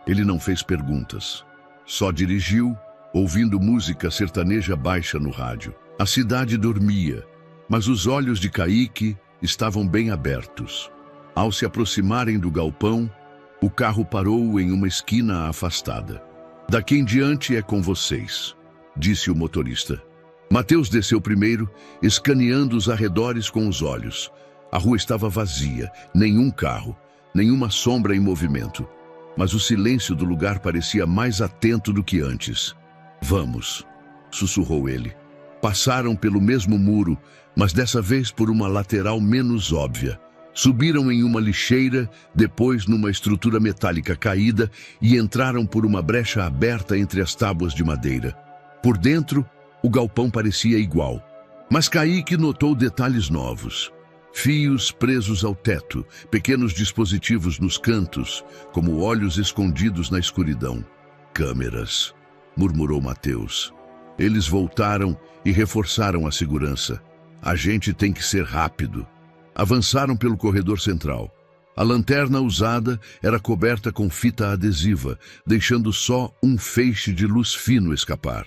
Ele não fez perguntas. Só dirigiu, ouvindo música sertaneja baixa no rádio. A cidade dormia, mas os olhos de Kaique estavam bem abertos. Ao se aproximarem do galpão, o carro parou em uma esquina afastada. "Daqui em diante é com vocês", disse o motorista. Mateus desceu primeiro, escaneando os arredores com os olhos. A rua estava vazia, nenhum carro, nenhuma sombra em movimento. Mas o silêncio do lugar parecia mais atento do que antes. "Vamos", sussurrou ele. Passaram pelo mesmo muro, mas dessa vez por uma lateral menos óbvia. Subiram em uma lixeira, depois numa estrutura metálica caída e entraram por uma brecha aberta entre as tábuas de madeira. Por dentro, o galpão parecia igual, mas Kaique notou detalhes novos. Fios presos ao teto, pequenos dispositivos nos cantos, como olhos escondidos na escuridão. "Câmeras", murmurou Mateus. Eles voltaram e reforçaram a segurança. "A gente tem que ser rápido." Avançaram pelo corredor central. A lanterna usada era coberta com fita adesiva, deixando só um feixe de luz fino escapar.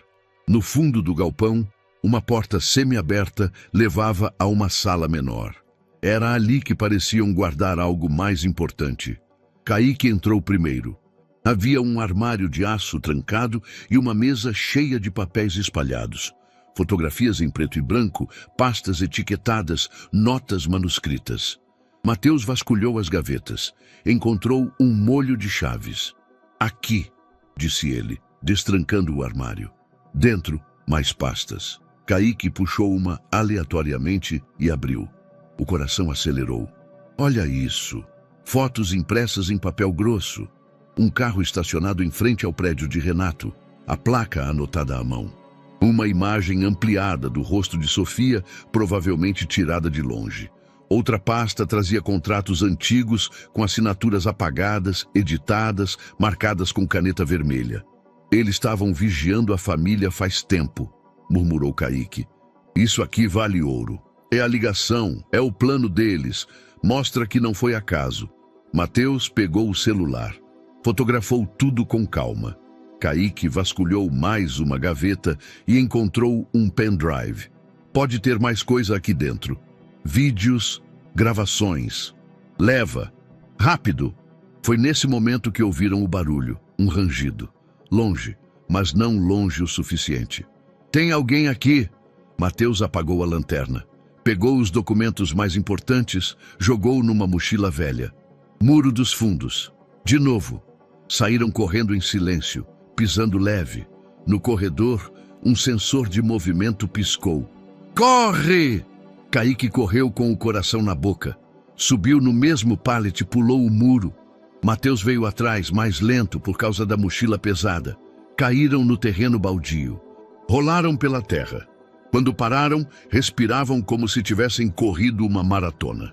No fundo do galpão, uma porta semi-aberta levava a uma sala menor. Era ali que pareciam guardar algo mais importante. Kaique entrou primeiro. Havia um armário de aço trancado e uma mesa cheia de papéis espalhados. Fotografias em preto e branco, pastas etiquetadas, notas manuscritas. Mateus vasculhou as gavetas. Encontrou um molho de chaves. "Aqui", disse ele, destrancando o armário. Dentro, mais pastas. Kaique puxou uma aleatoriamente e abriu. O coração acelerou. "Olha isso! Fotos impressas em papel grosso. Um carro estacionado em frente ao prédio de Renato. A placa anotada à mão. Uma imagem ampliada do rosto de Sofia, provavelmente tirada de longe. Outra pasta trazia contratos antigos com assinaturas apagadas, editadas, marcadas com caneta vermelha. "Eles estavam vigiando a família faz tempo", murmurou Kaique. "Isso aqui vale ouro. É a ligação, é o plano deles. Mostra que não foi acaso." Mateus pegou o celular. Fotografou tudo com calma. Kaique vasculhou mais uma gaveta e encontrou um pendrive. "Pode ter mais coisa aqui dentro. Vídeos, gravações. Leva. Rápido." Foi nesse momento que ouviram o barulho, um rangido. Longe, mas não longe o suficiente. "Tem alguém aqui?" Mateus apagou a lanterna. Pegou os documentos mais importantes, jogou numa mochila velha. Muro dos fundos. De novo. Saíram correndo em silêncio, pisando leve. No corredor, um sensor de movimento piscou. "Corre!" Kaique correu com o coração na boca. Subiu no mesmo pallet e pulou o muro. Mateus veio atrás, mais lento por causa da mochila pesada. Caíram no terreno baldio. Rolaram pela terra. Quando pararam, respiravam como se tivessem corrido uma maratona.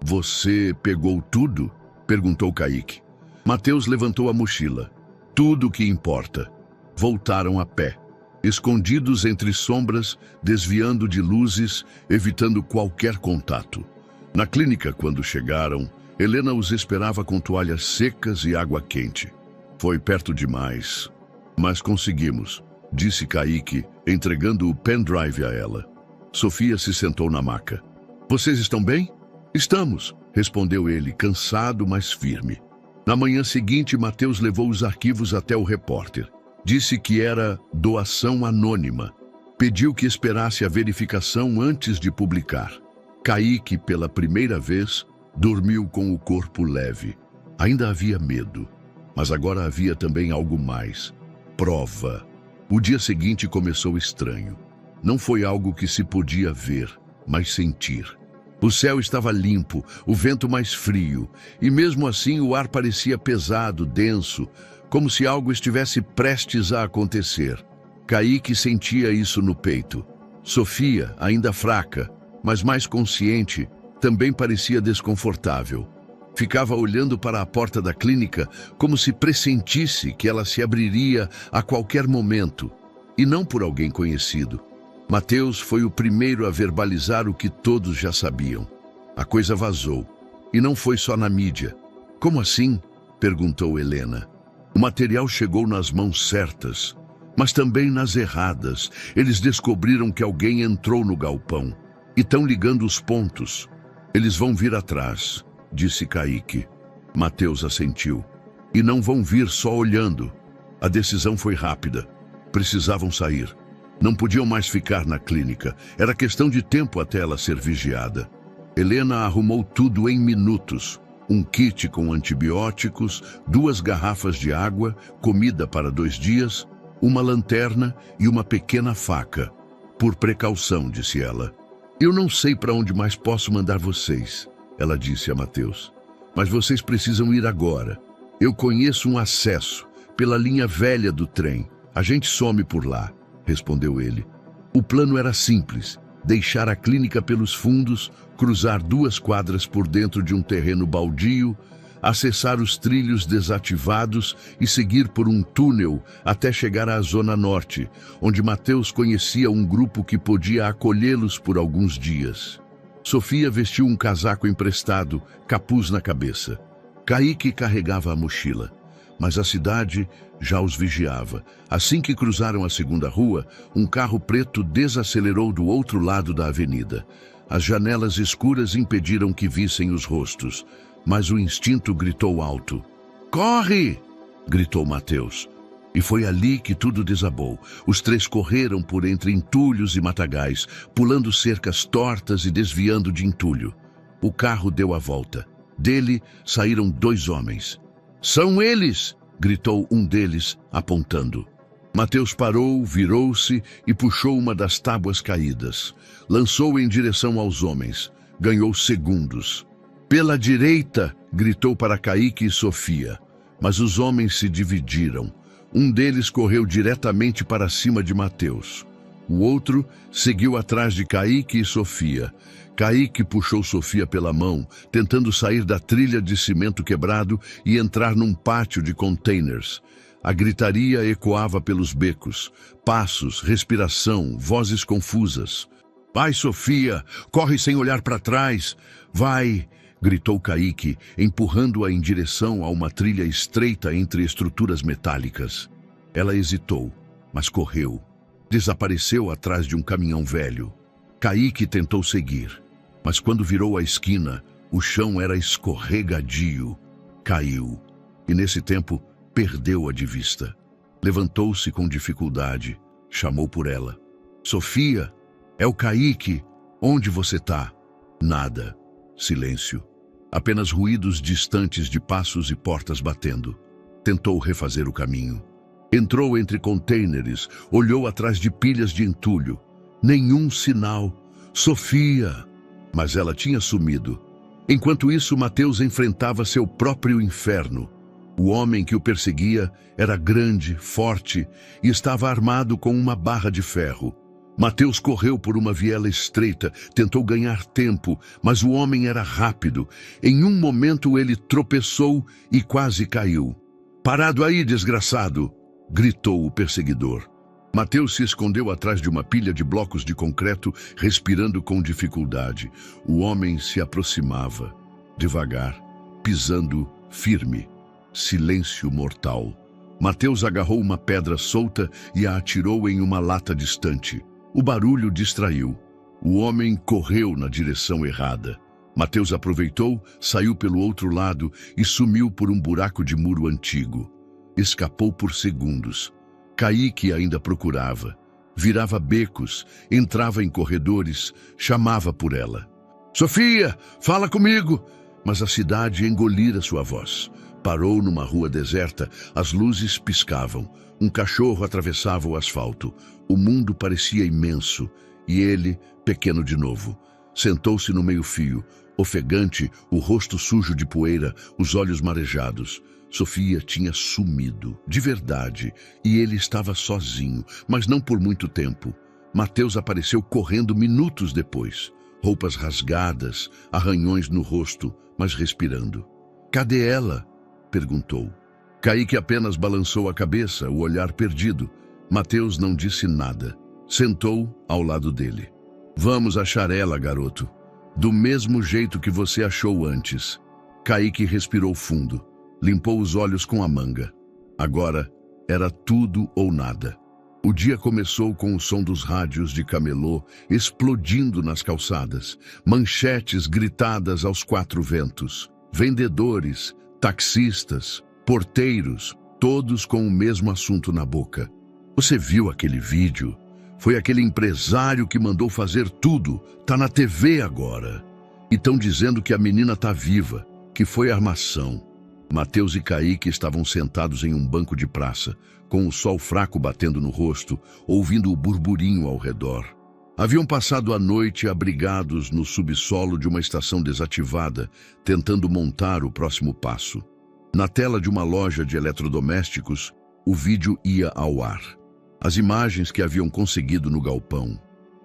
Você pegou tudo? Perguntou Kaique. Mateus levantou a mochila. Tudo o que importa. Voltaram a pé, escondidos entre sombras, desviando de luzes, evitando qualquer contato. Na clínica, quando chegaram, Helena os esperava com toalhas secas e água quente. Foi perto demais, mas conseguimos, disse Kaique, entregando o pendrive a ela. Sofia se sentou na maca. Vocês estão bem? Estamos, respondeu ele, cansado, mas firme. Na manhã seguinte, Mateus levou os arquivos até o repórter. Disse que era doação anônima. Pediu que esperasse a verificação antes de publicar. Kaique, pela primeira vez, dormiu com o corpo leve. Ainda havia medo, mas agora havia também algo mais. Prova. O dia seguinte começou estranho. Não foi algo que se podia ver, mas sentir. O céu estava limpo, o vento mais frio, e mesmo assim o ar parecia pesado, denso, como se algo estivesse prestes a acontecer. Kaique sentia isso no peito. Sofia, ainda fraca, mas mais consciente, também parecia desconfortável. Ficava olhando para a porta da clínica como se pressentisse que ela se abriria a qualquer momento, e não por alguém conhecido. Mateus foi o primeiro a verbalizar o que todos já sabiam. A coisa vazou, e não foi só na mídia. Como assim? Perguntou Helena. O material chegou nas mãos certas, mas também nas erradas. Eles descobriram que alguém entrou no galpão, e estão ligando os pontos. Eles vão vir atrás, disse Kaique. Mateus assentiu. E não vão vir só olhando. A decisão foi rápida. Precisavam sair. Não podiam mais ficar na clínica. Era questão de tempo até ela ser vigiada. Helena arrumou tudo em minutos. Um kit com antibióticos, 2 garrafas de água, comida para 2 dias, uma lanterna e uma pequena faca. Por precaução, disse ela. Eu não sei para onde mais posso mandar vocês, ela disse a Mateus. Mas vocês precisam ir agora. Eu conheço um acesso pela linha velha do trem. A gente some por lá, respondeu ele. O plano era simples: deixar a clínica pelos fundos, cruzar 2 quadras por dentro de um terreno baldio, acessar os trilhos desativados e seguir por um túnel até chegar à Zona Norte, onde Mateus conhecia um grupo que podia acolhê-los por alguns dias. Sofia vestiu um casaco emprestado, capuz na cabeça. Kaique carregava a mochila, mas a cidade já os vigiava. Assim que cruzaram a segunda rua, um carro preto desacelerou do outro lado da avenida. As janelas escuras impediram que vissem os rostos, mas o instinto gritou alto. Corre! Gritou Mateus. E foi ali que tudo desabou. Os 3 correram por entre entulhos e matagais, pulando cercas tortas e desviando de entulho. O carro deu a volta. Dele saíram 2 homens. São eles! Gritou um deles, apontando. Mateus parou, virou-se e puxou uma das tábuas caídas. Lançou em direção aos homens. Ganhou segundos. Pela direita! Gritou para Kaique e Sofia. Mas os homens se dividiram. Um deles correu diretamente para cima de Mateus. O outro seguiu atrás de Kaique e Sofia. Kaique puxou Sofia pela mão, tentando sair da trilha de cimento quebrado e entrar num pátio de containers. A gritaria ecoava pelos becos. Passos, respiração, vozes confusas. Vai, Sofia! Corre sem olhar para trás! Vai! Gritou Kaique, empurrando-a em direção a uma trilha estreita entre estruturas metálicas. Ela hesitou, mas correu. Desapareceu atrás de um caminhão velho. Kaique tentou seguir, mas quando virou a esquina, o chão era escorregadio. Caiu, e nesse tempo perdeu-a de vista. Levantou-se com dificuldade, chamou por ela. Sofia, é o Kaique. Onde você tá? Nada. Silêncio. Apenas ruídos distantes de passos e portas batendo. Tentou refazer o caminho. Entrou entre contêineres, olhou atrás de pilhas de entulho. Nenhum sinal. Sofia! Mas ela tinha sumido. Enquanto isso, Mateus enfrentava seu próprio inferno. O homem que o perseguia era grande, forte e estava armado com uma barra de ferro. Mateus correu por uma viela estreita, tentou ganhar tempo, mas o homem era rápido. Em um momento ele tropeçou e quase caiu. "Parado aí, desgraçado!" gritou o perseguidor. Mateus se escondeu atrás de uma pilha de blocos de concreto, respirando com dificuldade. O homem se aproximava, devagar, pisando firme. Silêncio mortal. Mateus agarrou uma pedra solta e a atirou em uma lata distante. O barulho distraiu. O homem correu na direção errada. Mateus aproveitou, saiu pelo outro lado e sumiu por um buraco de muro antigo. Escapou por segundos. Caíque ainda procurava. Virava becos, entrava em corredores, chamava por ela. "Sofia, fala comigo!" Mas a cidade engolira sua voz. Parou numa rua deserta, as luzes piscavam. Um cachorro atravessava o asfalto. O mundo parecia imenso, e ele, pequeno de novo. Sentou-se no meio-fio, ofegante, o rosto sujo de poeira, os olhos marejados. Sofia tinha sumido, de verdade, e ele estava sozinho, mas não por muito tempo. Mateus apareceu correndo minutos depois. Roupas rasgadas, arranhões no rosto, mas respirando. "Cadê ela?" perguntou. Caíque apenas balançou a cabeça, o olhar perdido. Mateus não disse nada. Sentou ao lado dele. "Vamos achar ela, garoto. Do mesmo jeito que você achou antes." Caíque respirou fundo. Limpou os olhos com a manga. Agora era tudo ou nada. O dia começou com o som dos rádios de camelô explodindo nas calçadas, manchetes gritadas aos quatro ventos, vendedores, taxistas, porteiros, todos com o mesmo assunto na boca. "Você viu aquele vídeo? Foi aquele empresário que mandou fazer tudo. Tá na TV agora. E estão dizendo que a menina tá viva, que foi armação." Mateus e Caíque estavam sentados em um banco de praça, com o sol fraco batendo no rosto, ouvindo o burburinho ao redor. Haviam passado a noite abrigados no subsolo de uma estação desativada, tentando montar o próximo passo. Na tela de uma loja de eletrodomésticos, o vídeo ia ao ar. As imagens que haviam conseguido no galpão.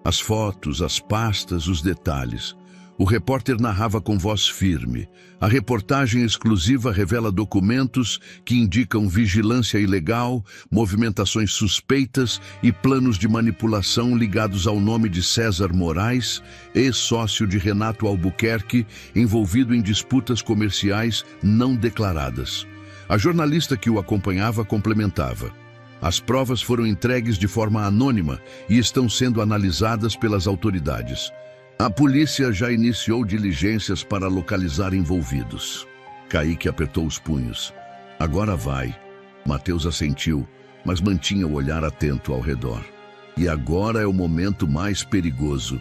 As fotos, as pastas, os detalhes. O repórter narrava com voz firme. A reportagem exclusiva revela documentos que indicam vigilância ilegal, movimentações suspeitas e planos de manipulação ligados ao nome de César Moraes, ex-sócio de Renato Albuquerque, envolvido em disputas comerciais não declaradas. A jornalista que o acompanhava complementava. As provas foram entregues de forma anônima e estão sendo analisadas pelas autoridades. A polícia já iniciou diligências para localizar envolvidos. Caíque apertou os punhos. "Agora vai." Mateus assentiu, mas mantinha o olhar atento ao redor. "E agora é o momento mais perigoso.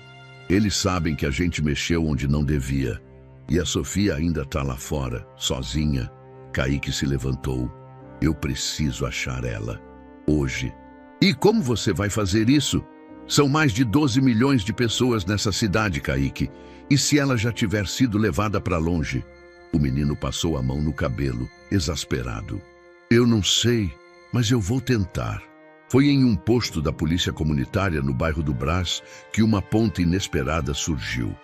Eles sabem que a gente mexeu onde não devia. E a Sofia ainda está lá fora, sozinha." Caíque se levantou. "Eu preciso achar ela. Hoje." "E como você vai fazer isso? São mais de 12 milhões de pessoas nessa cidade, Caíque. E se ela já tiver sido levada para longe?" O menino passou a mão no cabelo, exasperado. "Eu não sei, mas eu vou tentar." Foi em um posto da polícia comunitária no bairro do Brás que uma ponta inesperada surgiu.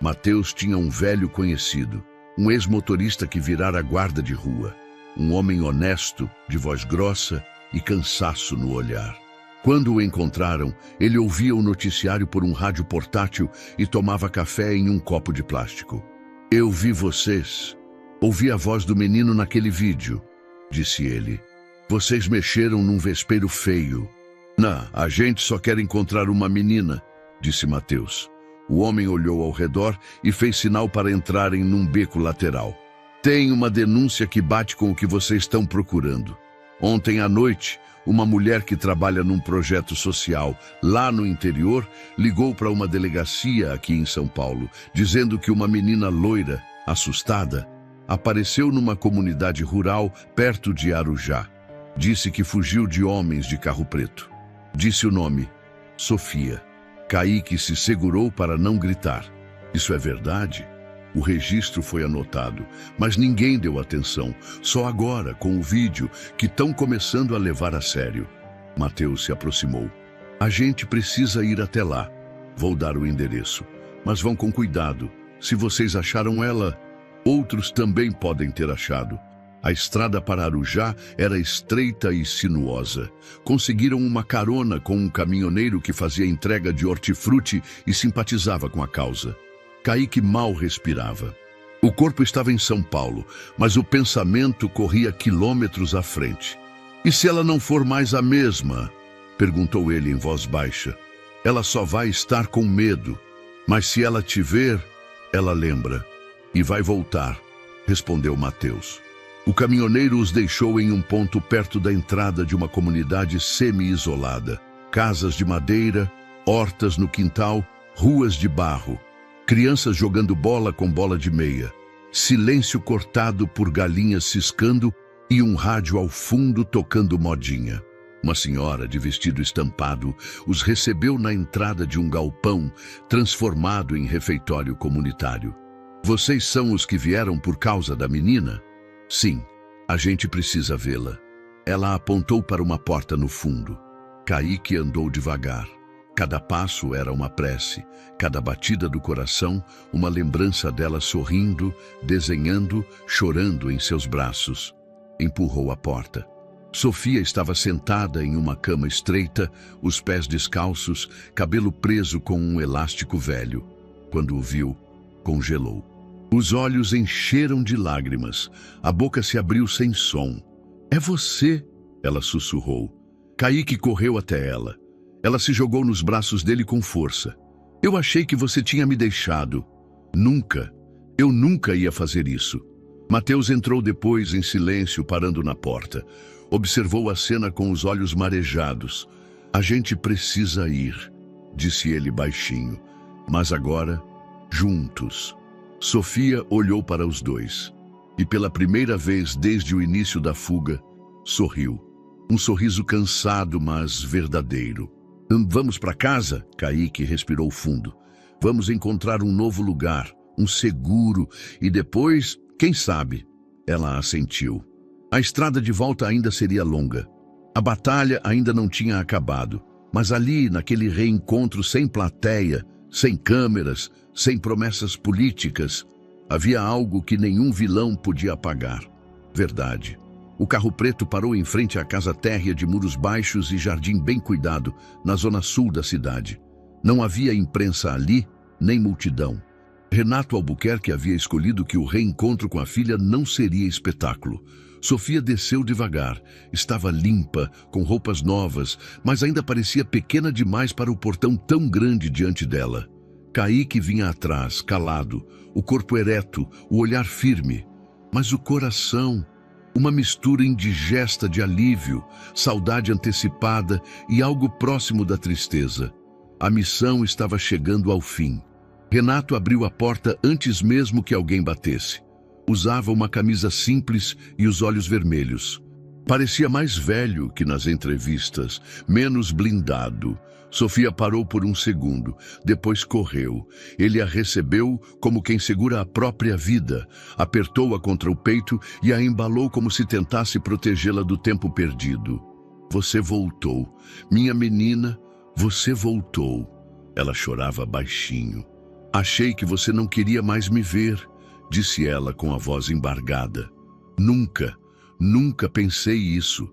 Mateus tinha um velho conhecido, um ex-motorista que virara guarda de rua. Um homem honesto, de voz grossa e cansaço no olhar. Quando o encontraram, ele ouvia o noticiário por um rádio portátil e tomava café em um copo de plástico. "Eu vi vocês. Ouvi a voz do menino naquele vídeo", disse ele. "Vocês mexeram num vespeiro feio." "Não, a gente só quer encontrar uma menina", disse Mateus. O homem olhou ao redor e fez sinal para entrarem num beco lateral. "Tem uma denúncia que bate com o que vocês estão procurando. Ontem à noite, uma mulher que trabalha num projeto social lá no interior ligou para uma delegacia aqui em São Paulo, dizendo que uma menina loira, assustada, apareceu numa comunidade rural perto de Arujá. Disse que fugiu de homens de carro preto. Disse o nome: Sofia." Caíque se segurou para não gritar. "Isso é verdade?" O registro foi anotado, mas ninguém deu atenção. Só agora, com o vídeo, que estão começando a levar a sério. Mateus se aproximou. A gente precisa ir até lá. Vou dar o endereço. Mas vão com cuidado. Se vocês acharam ela, outros também podem ter achado. A estrada para Arujá era estreita e sinuosa. Conseguiram uma carona com um caminhoneiro que fazia entrega de hortifruti e simpatizava com a causa. Kaique mal respirava. O corpo estava em São Paulo, mas o pensamento corria quilômetros à frente. E se ela não for mais a mesma? Perguntou ele em voz baixa. Ela só vai estar com medo. Mas se ela te ver, ela lembra. E vai voltar, respondeu Mateus. O caminhoneiro os deixou em um ponto perto da entrada de uma comunidade semi-isolada. Casas de madeira, hortas no quintal, ruas de barro. Crianças jogando bola com bola de meia. Silêncio cortado por galinhas ciscando e um rádio ao fundo tocando modinha. Uma senhora de vestido estampado os recebeu na entrada de um galpão transformado em refeitório comunitário. Vocês são os que vieram por causa da menina? Sim, a gente precisa vê-la. Ela apontou para uma porta no fundo. Kaique andou devagar. Cada passo era uma prece, cada batida do coração, uma lembrança dela sorrindo, desenhando, chorando em seus braços. Empurrou a porta. Sofia estava sentada em uma cama estreita, os pés descalços, cabelo preso com um elástico velho. Quando o viu, congelou. Os olhos encheram de lágrimas. A boca se abriu sem som. É você, ela sussurrou. Kaique correu até ela. Ela se jogou nos braços dele com força. Eu achei que você tinha me deixado. Nunca. Eu nunca ia fazer isso. Mateus entrou depois em silêncio, parando na porta. Observou a cena com os olhos marejados. A gente precisa ir, disse ele baixinho. Mas agora, juntos. Sofia olhou para os dois. E pela primeira vez desde o início da fuga, sorriu. Um sorriso cansado, mas verdadeiro. Vamos para casa? Kaique respirou fundo. Vamos encontrar um novo lugar, um seguro, e depois, quem sabe? Ela assentiu. A estrada de volta ainda seria longa. A batalha ainda não tinha acabado. Mas ali, naquele reencontro sem plateia, sem câmeras, sem promessas políticas, havia algo que nenhum vilão podia apagar. Verdade. O carro preto parou em frente à casa térrea de muros baixos e jardim bem cuidado, na zona sul da cidade. Não havia imprensa ali, nem multidão. Renato Albuquerque havia escolhido que o reencontro com a filha não seria espetáculo. Sofia desceu devagar. Estava limpa, com roupas novas, mas ainda parecia pequena demais para o portão tão grande diante dela. Kaique vinha atrás, calado, o corpo ereto, o olhar firme. Mas o coração, uma mistura indigesta de alívio, saudade antecipada e algo próximo da tristeza. A missão estava chegando ao fim. Renato abriu a porta antes mesmo que alguém batesse. Usava uma camisa simples e os olhos vermelhos. Parecia mais velho que nas entrevistas, menos blindado. Sofia parou por um segundo, depois correu. Ele a recebeu como quem segura a própria vida, apertou-a contra o peito e a embalou como se tentasse protegê-la do tempo perdido. Você voltou. Minha menina, você voltou. Ela chorava baixinho. Achei que você não queria mais me ver, disse ela com a voz embargada. Nunca, nunca pensei isso.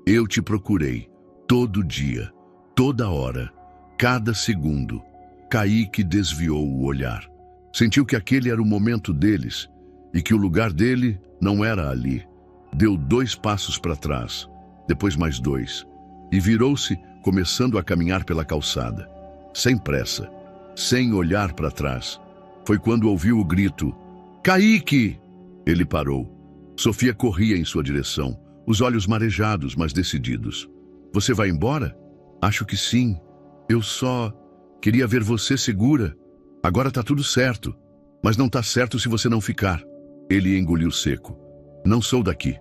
Eu te procurei, todo dia. Toda hora, cada segundo. Kaique desviou o olhar. Sentiu que aquele era o momento deles e que o lugar dele não era ali. Deu 2 passos para trás, depois mais 2, e virou-se, começando a caminhar pela calçada. Sem pressa, sem olhar para trás. Foi quando ouviu o grito: Kaique! Ele parou. Sofia corria em sua direção, os olhos marejados, mas decididos. Você vai embora? Acho que sim. Eu só queria ver você segura. Agora tá tudo certo. Mas não tá certo se você não ficar. Ele engoliu seco. Não sou daqui.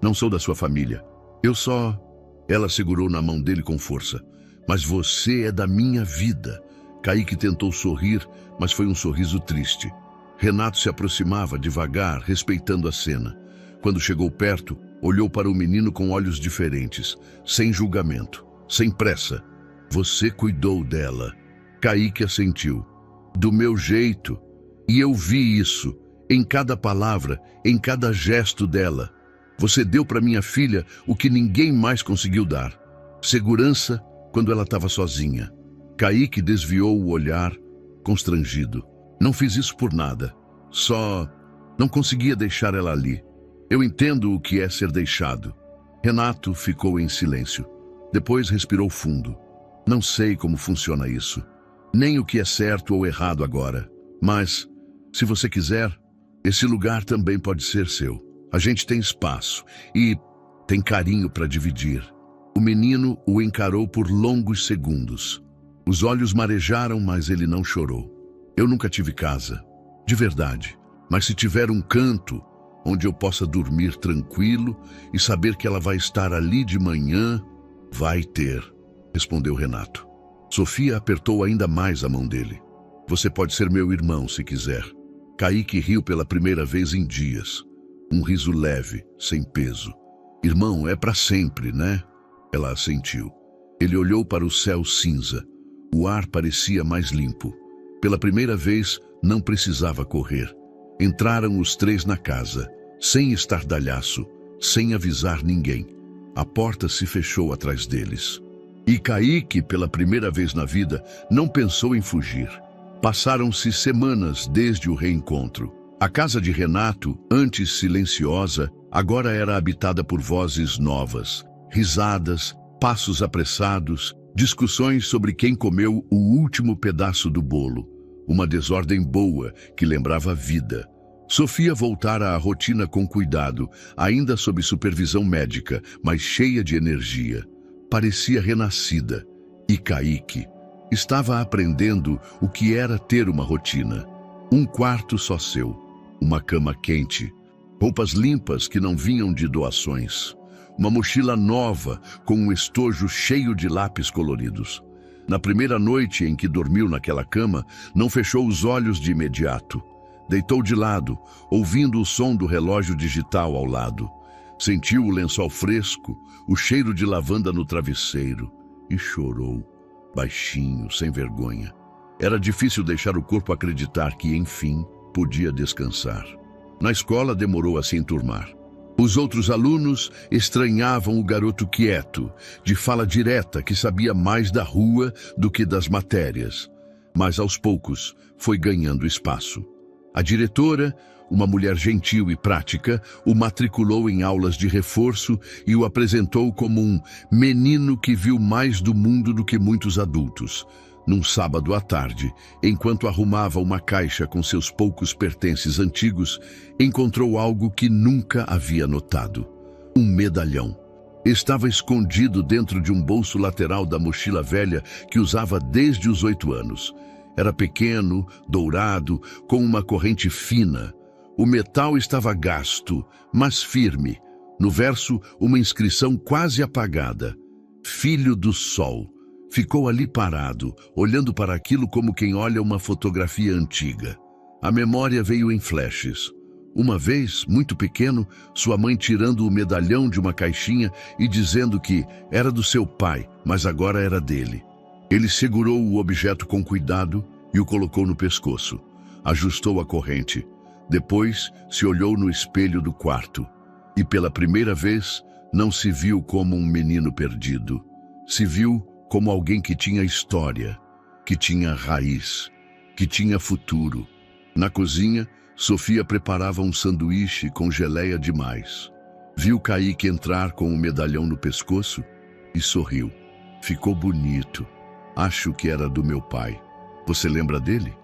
Não sou da sua família. Eu só... Ela segurou na mão dele com força. Mas você é da minha vida. Kaique tentou sorrir, mas foi um sorriso triste. Renato se aproximava devagar, respeitando a cena. Quando chegou perto, olhou para o menino com olhos diferentes, sem julgamento, sem pressa. Você cuidou dela. Kaique assentiu. Do meu jeito. E eu vi isso, em cada palavra, em cada gesto dela. Você deu para minha filha o que ninguém mais conseguiu dar. Segurança quando ela estava sozinha. Kaique desviou o olhar, constrangido. Não fiz isso por nada. Só não conseguia deixar ela ali. Eu entendo o que é ser deixado. Renato ficou em silêncio. Depois respirou fundo. Não sei como funciona isso. Nem o que é certo ou errado agora. Mas, se você quiser, esse lugar também pode ser seu. A gente tem espaço e tem carinho para dividir. O menino o encarou por longos segundos. Os olhos marejaram, mas ele não chorou. Eu nunca tive casa, de verdade. Mas se tiver um canto onde eu possa dormir tranquilo e saber que ela vai estar ali de manhã, vai ter, respondeu Renato. Sofia apertou ainda mais a mão dele. Você pode ser meu irmão se quiser. Kaique riu pela primeira vez em dias. Um riso leve, sem peso. Irmão, é para sempre, né? Ela assentiu. Ele olhou para o céu cinza. O ar parecia mais limpo. Pela primeira vez, não precisava correr. Entraram os três na casa, sem estardalhaço, sem avisar ninguém. A porta se fechou atrás deles. E Kaique, pela primeira vez na vida, não pensou em fugir. Passaram-se semanas desde o reencontro. A casa de Renato, antes silenciosa, agora era habitada por vozes novas, risadas, passos apressados, discussões sobre quem comeu o último pedaço do bolo. Uma desordem boa que lembrava a vida. Sofia voltara à rotina com cuidado, ainda sob supervisão médica, mas cheia de energia. Parecia renascida. E Kaique estava aprendendo o que era ter uma rotina. Um quarto só seu, uma cama quente, roupas limpas que não vinham de doações, uma mochila nova com um estojo cheio de lápis coloridos. Na primeira noite em que dormiu naquela cama, não fechou os olhos de imediato. Deitou de lado, ouvindo o som do relógio digital ao lado. Sentiu o lençol fresco, o cheiro de lavanda no travesseiro e chorou, baixinho, sem vergonha. Era difícil deixar o corpo acreditar que, enfim, podia descansar. Na escola demorou a se enturmar. Os outros alunos estranhavam o garoto quieto, de fala direta, que sabia mais da rua do que das matérias. Mas aos poucos foi ganhando espaço. A diretora, uma mulher gentil e prática, o matriculou em aulas de reforço e o apresentou como um menino que viu mais do mundo do que muitos adultos. Num sábado à tarde, enquanto arrumava uma caixa com seus poucos pertences antigos, encontrou algo que nunca havia notado. Um medalhão. Estava escondido dentro de um bolso lateral da mochila velha que usava desde os 8 anos. Era pequeno, dourado, com uma corrente fina. O metal estava gasto, mas firme. No verso, uma inscrição quase apagada. Filho do Sol. Ficou ali parado, olhando para aquilo como quem olha uma fotografia antiga. A memória veio em flashes. Uma vez, muito pequeno, sua mãe tirando o medalhão de uma caixinha e dizendo que era do seu pai, mas agora era dele. Ele segurou o objeto com cuidado e o colocou no pescoço. Ajustou a corrente. Depois, se olhou no espelho do quarto. E pela primeira vez, não se viu como um menino perdido. Se viu como alguém que tinha história, que tinha raiz, que tinha futuro. Na cozinha, Sofia preparava um sanduíche com geleia demais. Viu Kaique entrar com o medalhão no pescoço e sorriu. Ficou bonito. Acho que era do meu pai. Você lembra dele?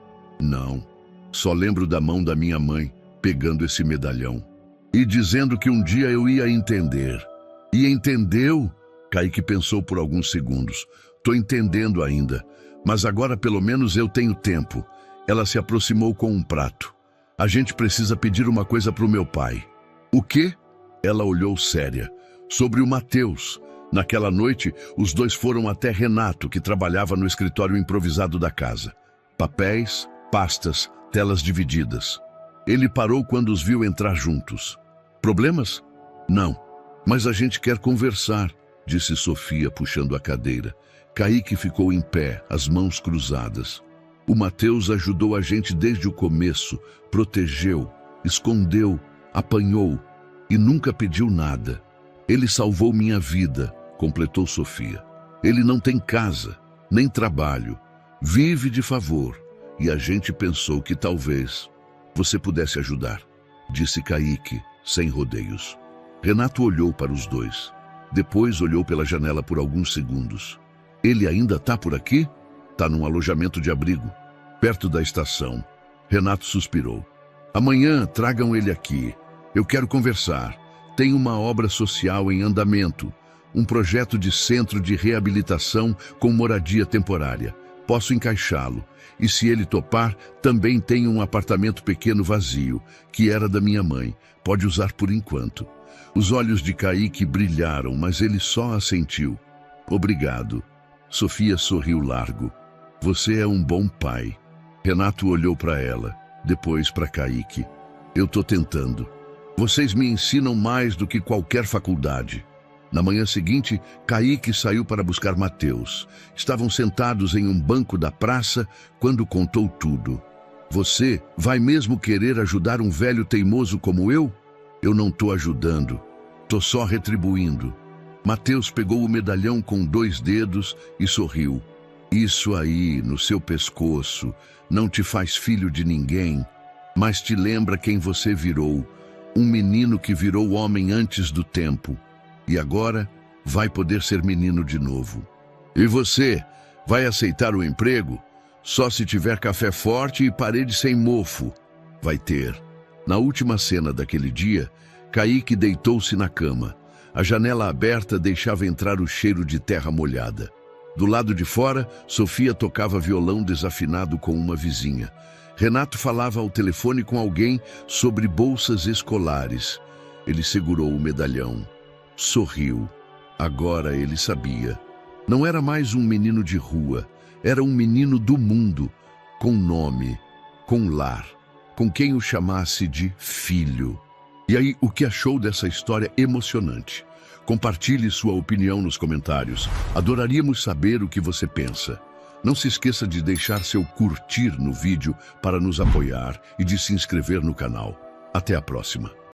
Não. Só lembro da mão da minha mãe pegando esse medalhão e dizendo que um dia eu ia entender. E entendeu? Kaique pensou por alguns segundos. Tô entendendo ainda, mas agora pelo menos eu tenho tempo. Ela se aproximou com um prato. A gente precisa pedir uma coisa pro meu pai. O quê? Ela olhou séria. Sobre o Mateus. Naquela noite, os dois foram até Renato, que trabalhava no escritório improvisado da casa. Papéis, pastas, Telas divididas. Ele parou quando os viu entrar juntos. Problemas? Não. Mas a gente quer conversar, disse Sofia, puxando a cadeira. Kaique ficou em pé, as mãos cruzadas. O Mateus ajudou a gente desde o começo, protegeu, escondeu, apanhou e nunca pediu nada. Ele salvou minha vida, completou Sofia. Ele não tem casa, nem trabalho, vive de favor. E a gente pensou que talvez você pudesse ajudar, disse Kaique, sem rodeios. Renato olhou para os dois. Depois olhou pela janela por alguns segundos. Ele ainda está por aqui? Está num alojamento de abrigo, perto da estação. Renato suspirou. Amanhã tragam ele aqui. Eu quero conversar. Tem uma obra social em andamento. Um projeto de centro de reabilitação com moradia temporária. Posso encaixá-lo. E se ele topar, também tem um apartamento pequeno vazio, que era da minha mãe. Pode usar por enquanto. Os olhos de Kaique brilharam, mas ele só assentiu. Obrigado. Sofia sorriu largo. Você é um bom pai. Renato olhou para ela, depois para Kaique. Eu tô tentando. Vocês me ensinam mais do que qualquer faculdade. Na manhã seguinte, Kaique saiu para buscar Mateus. Estavam sentados em um banco da praça quando contou tudo. Você vai mesmo querer ajudar um velho teimoso como eu? Eu não tô ajudando. Tô só retribuindo. Mateus pegou o medalhão com 2 dedos e sorriu. Isso aí, no seu pescoço, não te faz filho de ninguém, mas te lembra quem você virou. Um menino que virou homem antes do tempo. E agora vai poder ser menino de novo. E você vai aceitar o emprego? Só se tiver café forte e parede sem mofo. Vai ter. Na última cena daquele dia, Kaique deitou-se na cama. A janela aberta deixava entrar o cheiro de terra molhada. Do lado de fora, Sofia tocava violão desafinado com uma vizinha. Renato falava ao telefone com alguém sobre bolsas escolares. Ele segurou o medalhão. Sorriu. Agora ele sabia. Não era mais um menino de rua. Era um menino do mundo, com nome, com lar, com quem o chamasse de filho. E aí, o que achou dessa história emocionante? Compartilhe sua opinião nos comentários. Adoraríamos saber o que você pensa. Não se esqueça de deixar seu curtir no vídeo para nos apoiar e de se inscrever no canal. Até a próxima.